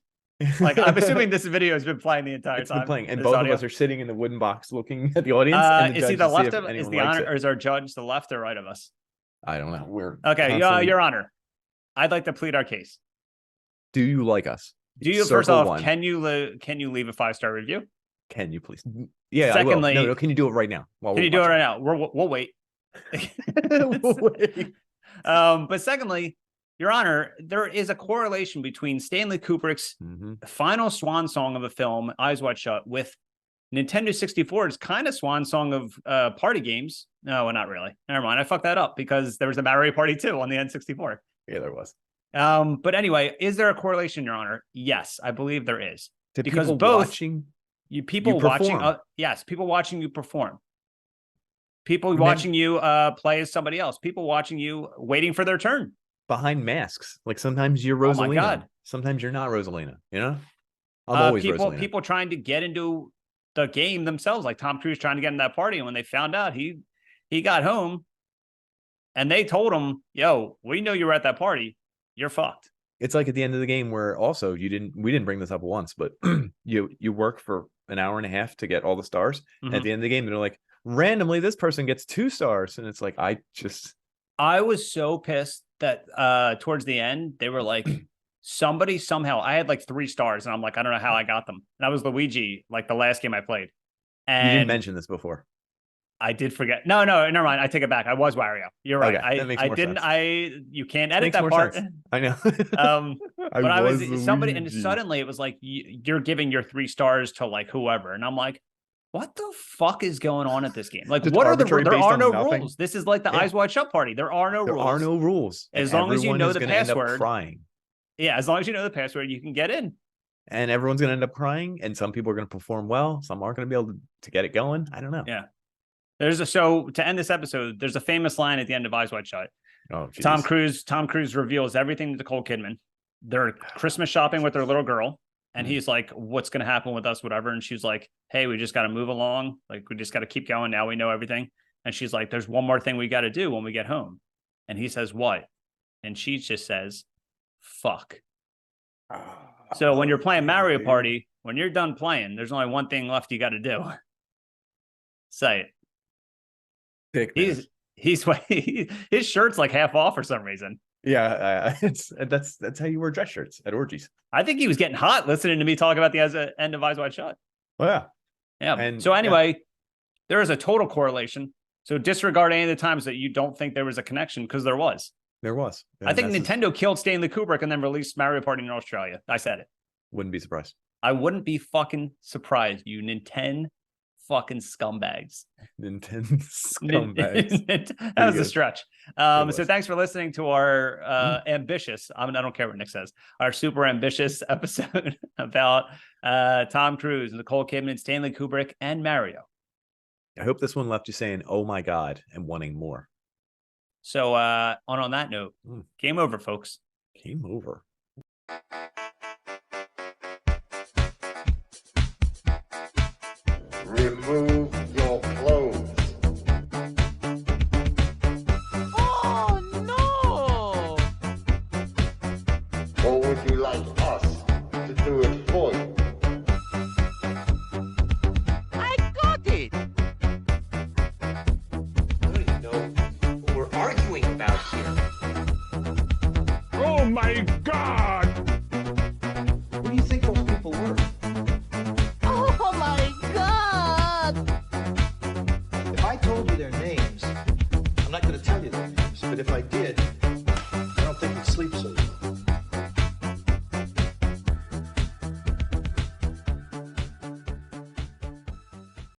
Like, I'm assuming this video has been playing the entire time. Been playing, and both of us are sitting in the wooden box looking at the audience. And is he the left of? Is the honor, or is our judge the left or right of us? I don't know. We're okay. Your Honor, I'd like to plead our case. Do you like us? Do you first off? Can you leave a 5-star review? Can you please? Yeah. Secondly, no. Can you do it right now? Can you do it right now? We'll wait. We'll wait. But secondly, Your Honor, there is a correlation between Stanley Kubrick's final swan song of a film, Eyes Wide Shut, with Nintendo 64's kind of swan song of party games. No, not really. Never mind. I fucked that up because there was a Mario Party 2 on the N64. Yeah, there was. But anyway, is there a correlation, Your Honor? Yes, I believe there is. Because both people watching you perform. People watching you play as somebody else. People watching you waiting for their turn. Behind masks. Like sometimes you're Rosalina. Oh my God. Sometimes you're not Rosalina, you know? I'm always Rosalina. People trying to get into the game themselves, like Tom Cruise trying to get in that party. And when they found out he got home and they told him, yo, we know you were at that party. You're fucked. It's like at the end of the game where also we didn't bring this up once, but you work for an hour and a half to get all the stars. Mm-hmm. At the end of the game, they're like, randomly, this person gets 2 stars. And it's like, I was so pissed that towards the end, they were like, somebody somehow, I had like 3 stars and I'm like, I don't know how I got them. And I was Luigi, like the last game I played. And you didn't mention this before. I did forget. No, never mind. I take it back. I was Wario. You're right. Okay, that makes more sense. You can't edit that part. Sense. I know. But I was somebody, and suddenly it was like, you're giving your 3 stars to like whoever. And I'm like, what the fuck is going on at this game? Like, what are there are no rules. This is like the Eyes Wide Shut party. There are no rules. There are no rules. As long as you know the password. Crying. Yeah, as long as you know the password, you can get in. And everyone's going to end up crying, and some people are going to perform well. Some aren't going to be able to get it going. I don't know. Yeah. So to end this episode, there's a famous line at the end of Eyes Wide Shut. Oh, geez. Tom Cruise reveals everything to Nicole Kidman. They're Christmas shopping with their little girl. And he's like, what's going to happen with us, whatever. And she's like, hey, we just got to move along. Like, we just got to keep going. Now we know everything. And she's like, there's one more thing we got to do when we get home. And he says, what? And she just says, fuck. So when you're playing Mario Party, when you're done playing, there's only one thing left you got to do. Say it. His shirt's like half off for some reason. Yeah, that's how you wear dress shirts at orgies. I think he was getting hot listening to me talk about the end of Eyes Wide Shut. Oh, yeah. Yeah. And so anyway, there is a total correlation. So disregard any of the times that you don't think there was a connection, because there was. There was. I think Nintendo killed Stanley Kubrick and then released Mario Party in Australia. I said it. Wouldn't be surprised. I wouldn't be fucking surprised, you Nintendo fucking scumbags. Nintendo scumbags. That was a stretch. So thanks for listening to our ambitious, I don't care what Nick says, our super ambitious episode about Tom Cruise, Nicole Kidman, Stanley Kubrick, and Mario. I hope this one left you saying, oh my God, and wanting more. So on that note, game over, folks. Game over. Remove your clothes. Oh no! Or would you like us to do it for you? I got it! I don't even know what we're arguing about here. Oh my God! Who do you think those people were? Oh my god! If I told you their names, I'm not going to tell you their names, but if I did,